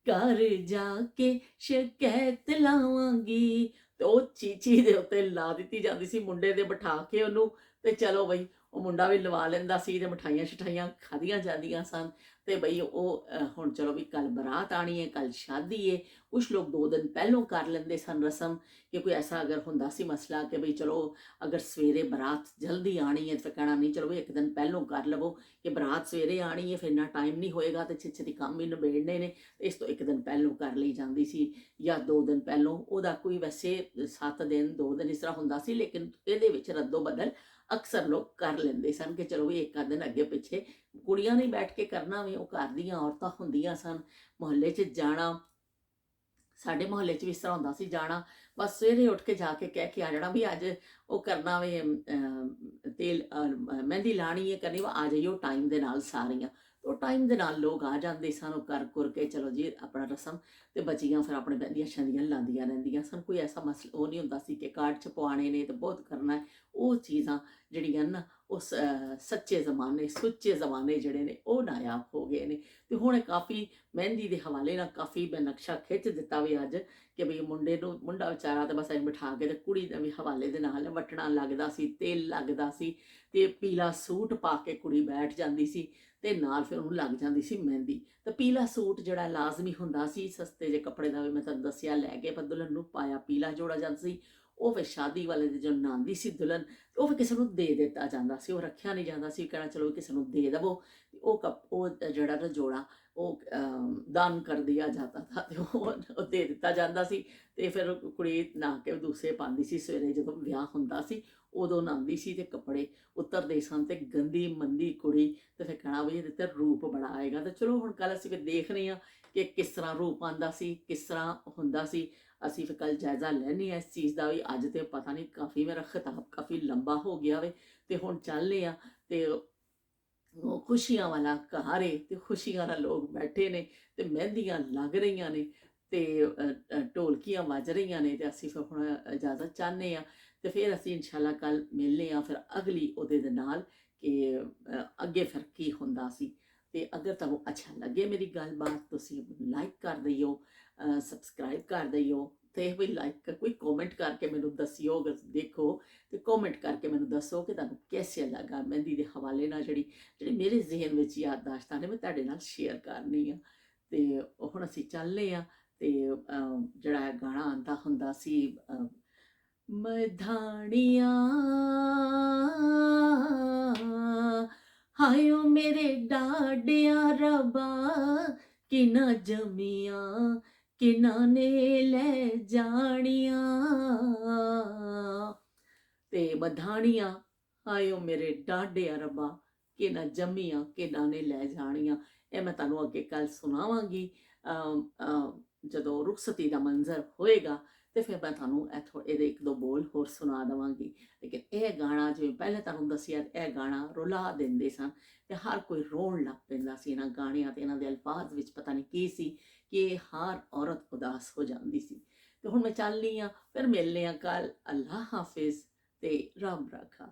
ਘਰ ਜਾ ਕੇ ਸ਼ਿਕਾਇਤ ਲਾਵਾਂਗੀ। ਤੇ ਉਹ ਚੀਚੀ ਦੇ ਉੱਤੇ ਲਾ ਦਿੱਤੀ ਜਾਂਦੀ ਸੀ ਮੁੰਡੇ ਦੇ ਬਿਠਾ ਕੇ ਉਹਨੂੰ, ਤੇ ਚਲੋ ਬਈ ਉਹ ਮੁੰਡਾ ਵੀ ਲਵਾ ਲੈਂਦਾ ਸੀ, ਤੇ ਮਠਾਈਆਂ ਸ਼ਠਾਈਆਂ ਖਾਧੀਆਂ ਜਾਂਦੀਆਂ ਸਨ। ਤੇ ਬਈ ਉਹ ਹੁਣ ਚਲੋ ਵੀ ਕੱਲ ਬਰਾਤ ਆਣੀ ਹੈ, ਕੱਲ ਸ਼ਾਦੀ ਹੈ। ਕੁਛ ਲੋਕ 2 ਦਿਨ ਪਹਿਲੋਂ ਕਰ ਲੈਂਦੇ ਸਨ ਰਸਮ, ਕਿ ਕੋਈ ਐਸਾ ਅਗਰ ਹੁੰਦਾ ਸੀ ਮਸਲਾ ਕਿ ਬਈ ਚਲੋ ਅਗਰ ਸਵੇਰੇ ਬਰਾਤ ਜਲਦੀ ਆਣੀ ਹੈ ਤਾਂ ਕਹਿਣਾ ਨਹੀਂ, ਚਲੋ ਵੀ 1 ਦਿਨ ਪਹਿਲੋਂ ਕਰ ਲਵੋ ਕਿ ਬਰਾਤ ਸਵੇਰੇ ਆਣੀ ਹੈ, ਫਿਰ ਇੰਨਾ ਟਾਈਮ ਨਹੀਂ ਹੋਏਗਾ ਤੇ ਛੇਤੀ ਕੰਮ ਹੀ ਨਿਬੇੜਨੇ ਨੇ, ਇਸ ਤੋਂ 1 ਦਿਨ ਪਹਿਲੋਂ ਕਰ ਲਈ ਜਾਂਦੀ ਸੀ, ਜਾਂ 2 ਦਿਨ ਪਹਿਲੋਂ। ਉਹਦਾ ਕੋਈ ਵੈਸੇ 7 ਦਿਨ 2 ਦਿਨ ਇਸ ਤਰ੍ਹਾਂ ਹੁੰਦਾ ਸੀ, ਲੇਕਿਨ ਇਹਦੇ ਵਿੱਚ ਰੱਦੋ ਬਦਲ ਅਕਸਰ ਲੋਕ ਕਰ ਲੈਂਦੇ ਸਨ ਕਿ ਚਲੋ ਵੀ 1 ਦਿਨ ਅੱਗੇ ਪਿੱਛੇ। ਕੁੜੀਆਂ ਨੇ ਬੈਠ ਕੇ ਕਰਨਾ ਵੀ, ਉਹ ਘਰ ਦੀਆਂ ਔਰਤਾਂ ਹੁੰਦੀਆਂ ਸਨ। ਮੁਹੱਲੇ 'ਚ ਜਾਣਾ, ਸਾਡੇ ਮੁਹੱਲੇ 'ਚ ਵੀ ਇਸ ਤਰ੍ਹਾਂ ਹੁੰਦਾ ਸੀ, ਜਾਣਾ ਬਸ ਸਵੇਰੇ ਉੱਠ ਕੇ ਜਾ ਕੇ ਕਹਿ ਕੇ ਆ ਜਾਣਾ ਵੀ ਅੱਜ ਉਹ ਕਰਨਾ ਵੇ, ਤੇਲ ਮਹਿੰਦੀ ਲਾਣੀ ਹੈ, ਕਰਨੀ ਵਾ, ਆ ਜਾਈਓ ਟਾਈਮ ਦੇ ਨਾਲ ਸਾਰੀਆਂ। ਉਹ ਟਾਈਮ ਦੇ ਨਾਲ ਲੋਕ ਆ ਜਾਂਦੇ ਸਨ, ਉਹ ਕਰ ਕੁਰ ਕੇ ਚਲੋ ਜੀ ਆਪਣਾ ਰਸਮ, ਤੇ ਬੱਚੀਆਂ ਫਿਰ ਆਪਣੇ ਮਹਿੰਦੀਆਂ ਸ਼ਹਿੰਦੀਆਂ ਲਾਉਂਦੀਆਂ ਰਹਿੰਦੀਆਂ ਸਨ। ਕੋਈ ਐਸਾ ਮਸਲਾ ਉਹ ਨਹੀਂ ਹੁੰਦਾ ਸੀ ਕਿ ਕਾਰਡ ਛਪਵਾਉਣੇ ਨੇ ਤੇ ਬਹੁਤ ਕਰਨਾ ਹੈ। ਉਹ ਚੀਜ਼ਾਂ ਜਿਹੜੀਆਂ ਨਾ, ਉਹ ਸੱਚੇ ਜ਼ਮਾਨੇ, ਸੁੱਚੇ ਜ਼ਮਾਨੇ ਜਿਹੜੇ ਨੇ ਉਹ ਨਾਯਾਬ ਹੋ ਗਏ ਨੇ। ਤੇ ਹੁਣ ਕਾਫੀ ਮਹਿੰਦੀ ਦੇ ਹਵਾਲੇ ਨਾਲ ਕਾਫੀ ਮੈਂ ਨਕਸ਼ਾ ਖਿੱਚ ਦਿੱਤਾ ਵੀ ਅੱਜ, ਕਿ ਬਈ ਮੁੰਡਾ ਵਿਚਾਰਾ ਤੇ ਬਸ ਐਂ ਬਿਠਾ ਕੇ, ਤੇ ਕੁੜੀ ਦੇ ਵੀ ਹਵਾਲੇ ਦੇ ਨਾਲ ਵਟਣਾ ਲੱਗਦਾ ਸੀ, ਤੇਲ ਲੱਗਦਾ ਸੀ, ਤੇ ਪੀਲਾ ਸੂਟ ਪਾ ਕੇ ਕੁੜੀ ਬੈਠ ਜਾਂਦੀ ਸੀ, ਤੇ ਨਾਲ ਫਿਰ ਉਹਨੂੰ ਲੱਗ ਜਾਂਦੀ ਸੀ ਮਹਿੰਦੀ। ਤੇ ਪੀਲਾ ਸੂਟ ਜਿਹੜਾ ਲਾਜ਼ਮੀ ਹੁੰਦਾ ਸੀ, ਸਸਤੇ ਜਿਹੇ ਕੱਪੜੇ ਦਾ ਵੀ ਮੈਂ ਤੁਹਾਨੂੰ ਦੱਸਿਆ, ਲੈ ਕੇ ਪਰ ਦੁਲਹਨ ਨੂੰ ਪਾਇਆ ਪੀਲਾ ਜੋੜਾ ਜਾਂਦਾ ਸੀ। ਉਹ ਫਿਰ ਸ਼ਾਦੀ ਵਾਲੇ ਦੇ ਜੋ ਨਾਂਦੀ ਸੀ ਦੁਲਹਨ, ਉਹ ਫਿਰ ਕਿਸੇ ਨੂੰ ਦੇ ਦਿੱਤਾ ਜਾਂਦਾ ਸੀ, ਉਹ ਰੱਖਿਆ ਨਹੀਂ ਜਾਂਦਾ ਸੀ, ਕਹਿਣਾ ਚਲੋ ਕਿਸੇ ਨੂੰ ਦੇ ਦੇਵੋ। ਉਹ ਜਿਹੜਾ ਨਾ ਜੋੜਾ ਉਹ ਦਾਨ ਕਰ ਦਿਆ ਜਾਂਦਾ ਥਾ, ਤੇ ਉਹ ਦੇ ਦਿੱਤਾ ਜਾਂਦਾ ਸੀ। ਤੇ ਫਿਰ ਕੁੜੀ ਨਹਾ ਕੇ ਦੂਸਰੇ ਪਾਉਂਦੀ ਸੀ, ਸਵੇਰੇ ਜਦੋਂ ਵਿਆਹ ਹੁੰਦਾ ਸੀ ਉਦੋਂ ਨਹਾਉਂਦੀ ਸੀ, ਤੇ ਕੱਪੜੇ ਉਤਰਦੇ ਸਨ, ਤੇ ਗੰਦੀ ਮੰਦੀ ਕੁੜੀ, ਤੇ ਫਿਰ ਕਹਿਣਾ ਵੀ ਇਹਦੇ ਤੇ ਰੂਪ ਬੜਾ ਆਏਗਾ। ਤੇ ਚਲੋ ਹੁਣ ਕੱਲ ਅਸੀਂ ਫਿਰ ਦੇਖ ਰਹੇ ਹਾਂ ਕਿ ਕਿਸ ਤਰ੍ਹਾਂ ਰੂਪ ਆਉਂਦਾ ਸੀ, ਕਿਸ ਤਰ੍ਹਾਂ ਹੁੰਦਾ ਸੀ। ਅਸੀਂ ਫਿਰ ਕੱਲ ਜਾਇਜ਼ਾ ਲੈਂਦੇ ਹਾਂ ਇਸ ਚੀਜ਼ ਦਾ ਵੀ। ਅੱਜ ਤੇ ਪਤਾ ਨਹੀਂ, ਕਾਫੀ ਮੇਰਾ ਖਿਤਾਬ ਕਾਫੀ ਲੰਬਾ ਹੋ ਗਿਆ ਵੇ, ਤੇ ਹੁਣ ਚੱਲਦੇ ਹਾਂ। ਤੇ ਉਹ ਖੁਸ਼ੀਆਂ ਵਾਲਾ ਘਰ ਏ, ਤੇ ਖੁਸ਼ੀਆਂ ਨਾਲ ਲੋਕ ਬੈਠੇ ਨੇ, ਤੇ ਮਹਿੰਦੀਆਂ ਲੱਗ ਰਹੀਆਂ ਨੇ, ਤੇ ਢੋਲਕੀਆਂ ਵੱਜ ਰਹੀਆਂ ਨੇ, ਤੇ ਅਸੀਂ ਫਿਰ ਹੁਣ ਇਜਾਜ਼ਤ ਚਾਹੁੰਦੇ ਹਾਂ। ਤੇ ਫਿਰ ਅਸੀਂ ਇਨਸ਼ਾਅੱਲਾ ਕੱਲ ਮਿਲਨੇ ਹਾਂ ਫਿਰ ਅਗਲੀ ਉਹਦੇ ਦੇ ਨਾਲ, ਕਿ ਅੱਗੇ ਫਿਰ ਕੀ ਹੁੰਦਾ ਸੀ। ਤੇ ਅਗਰ ਤੁਹਾਨੂੰ ਅੱਛਾ ਲੱਗੇ ਮੇਰੀ ਗੱਲਬਾਤ, ਤੁਸੀਂ ਲਾਈਕ ਕਰ ਦਈਓ, ਸਬਸਕ੍ਰਾਈਬ ਕਰ ਦਈਓ, ਤੇ ਵੀ ਲਾਈਕ ਕੋਈ ਕਮੈਂਟ ਕਰਕੇ ਮੈਨੂੰ ਦੱਸਿਓ। ਅਗਰ ਦੇਖੋ ਤੇ ਕਮੈਂਟ ਕਰਕੇ ਮੈਨੂੰ ਦੱਸੋ ਕਿ ਤੁਹਾਨੂੰ ਕੈਸੇ ਲੱਗਾ ਮਹਿੰਦੀ ਦੇ ਹਵਾਲੇ ਨਾਲ ਜਿਹੜੀ ਮੇਰੇ ਜ਼ਿਹਨ ਵਿੱਚ ਯਾਦਦਾਸ਼ਤਾਂ ਨੇ, ਮੈਂ ਤੁਹਾਡੇ ਨਾਲ ਸ਼ੇਅਰ ਕਰਨੀ ਆ। ਤੇ ਹੁਣ ਅਸੀਂ ਚੱਲਦੇ ਹਾਂ। ਤੇ ਜਿਹੜਾ ਗਾਣਾ ਆਉਂਦਾ ਹੁੰਦਾ ਸੀ, ਮਧਾਣੀਆਂ ਹਾਇਓ ਮੇਰੇ ਡਾਡਿਆਂ ਰੱਬਾ, ਕਿਨਾਂ ਜਮੀਆਂ ਕਿਨਾਂ ਨੇ ਲੈ ਜਾਣੀਆਂ। ਤੇ ਮਧਾਣੀਆਂ ਹਾਇਓ ਮੇਰੇ ਡਾਡਿਆਂ ਰੱਬਾ, ਕਿਨਾਂ ਜੰਮੀਆਂ ਕਿਨਾਂ ਨੇ ਲੈ ਜਾਣੀਆਂ। ਇਹ ਮੈਂ ਤੁਹਾਨੂੰ ਅੱਗੇ ਕੱਲ ਸੁਣਾਵਾਂਗੀ, ਜਦੋਂ ਰੁਖਸਤੀ ਦਾ ਮੰਜ਼ਰ ਹੋਏਗਾ, ਤੇ ਫਿਰ ਮੈਂ ਤੁਹਾਨੂੰ ਇਹਦੇ 1-2 ਬੋਲ ਹੋਰ ਸੁਣਾ ਦੇਵਾਂਗੀ। ਲੇਕਿਨ ਇਹ ਗਾਣਾ, ਜਿਵੇਂ ਪਹਿਲੇ ਤੁਹਾਨੂੰ ਦੱਸਿਆ, ਇਹ ਗਾਣਾ ਰੁਲਾ ਦਿੰਦੇ ਸਨ, ਤੇ ਹਰ ਕੋਈ ਰੋਣ ਲੱਗ ਪੈਂਦਾ ਸੀ ਇਹਨਾਂ ਗਾਣਿਆਂ ਤੇ। ਇਹਨਾਂ ਦੇ ਅਲਫਾਜ਼ ਵਿੱਚ ਪਤਾ ਨਹੀਂ ਕੀ ਸੀ ਕਿ ਹਰ ਔਰਤ ਉਦਾਸ ਹੋ ਜਾਂਦੀ ਸੀ। ਤੇ ਹੁਣ ਮੈਂ ਚੱਲਦੀ ਹਾਂ, ਫਿਰ ਮਿਲਦੇ ਹਾਂ ਕੱਲ। ਅੱਲਾ ਹਾਫਿਜ਼ ਤੇ ਰੱਬ ਰਾਖਾ।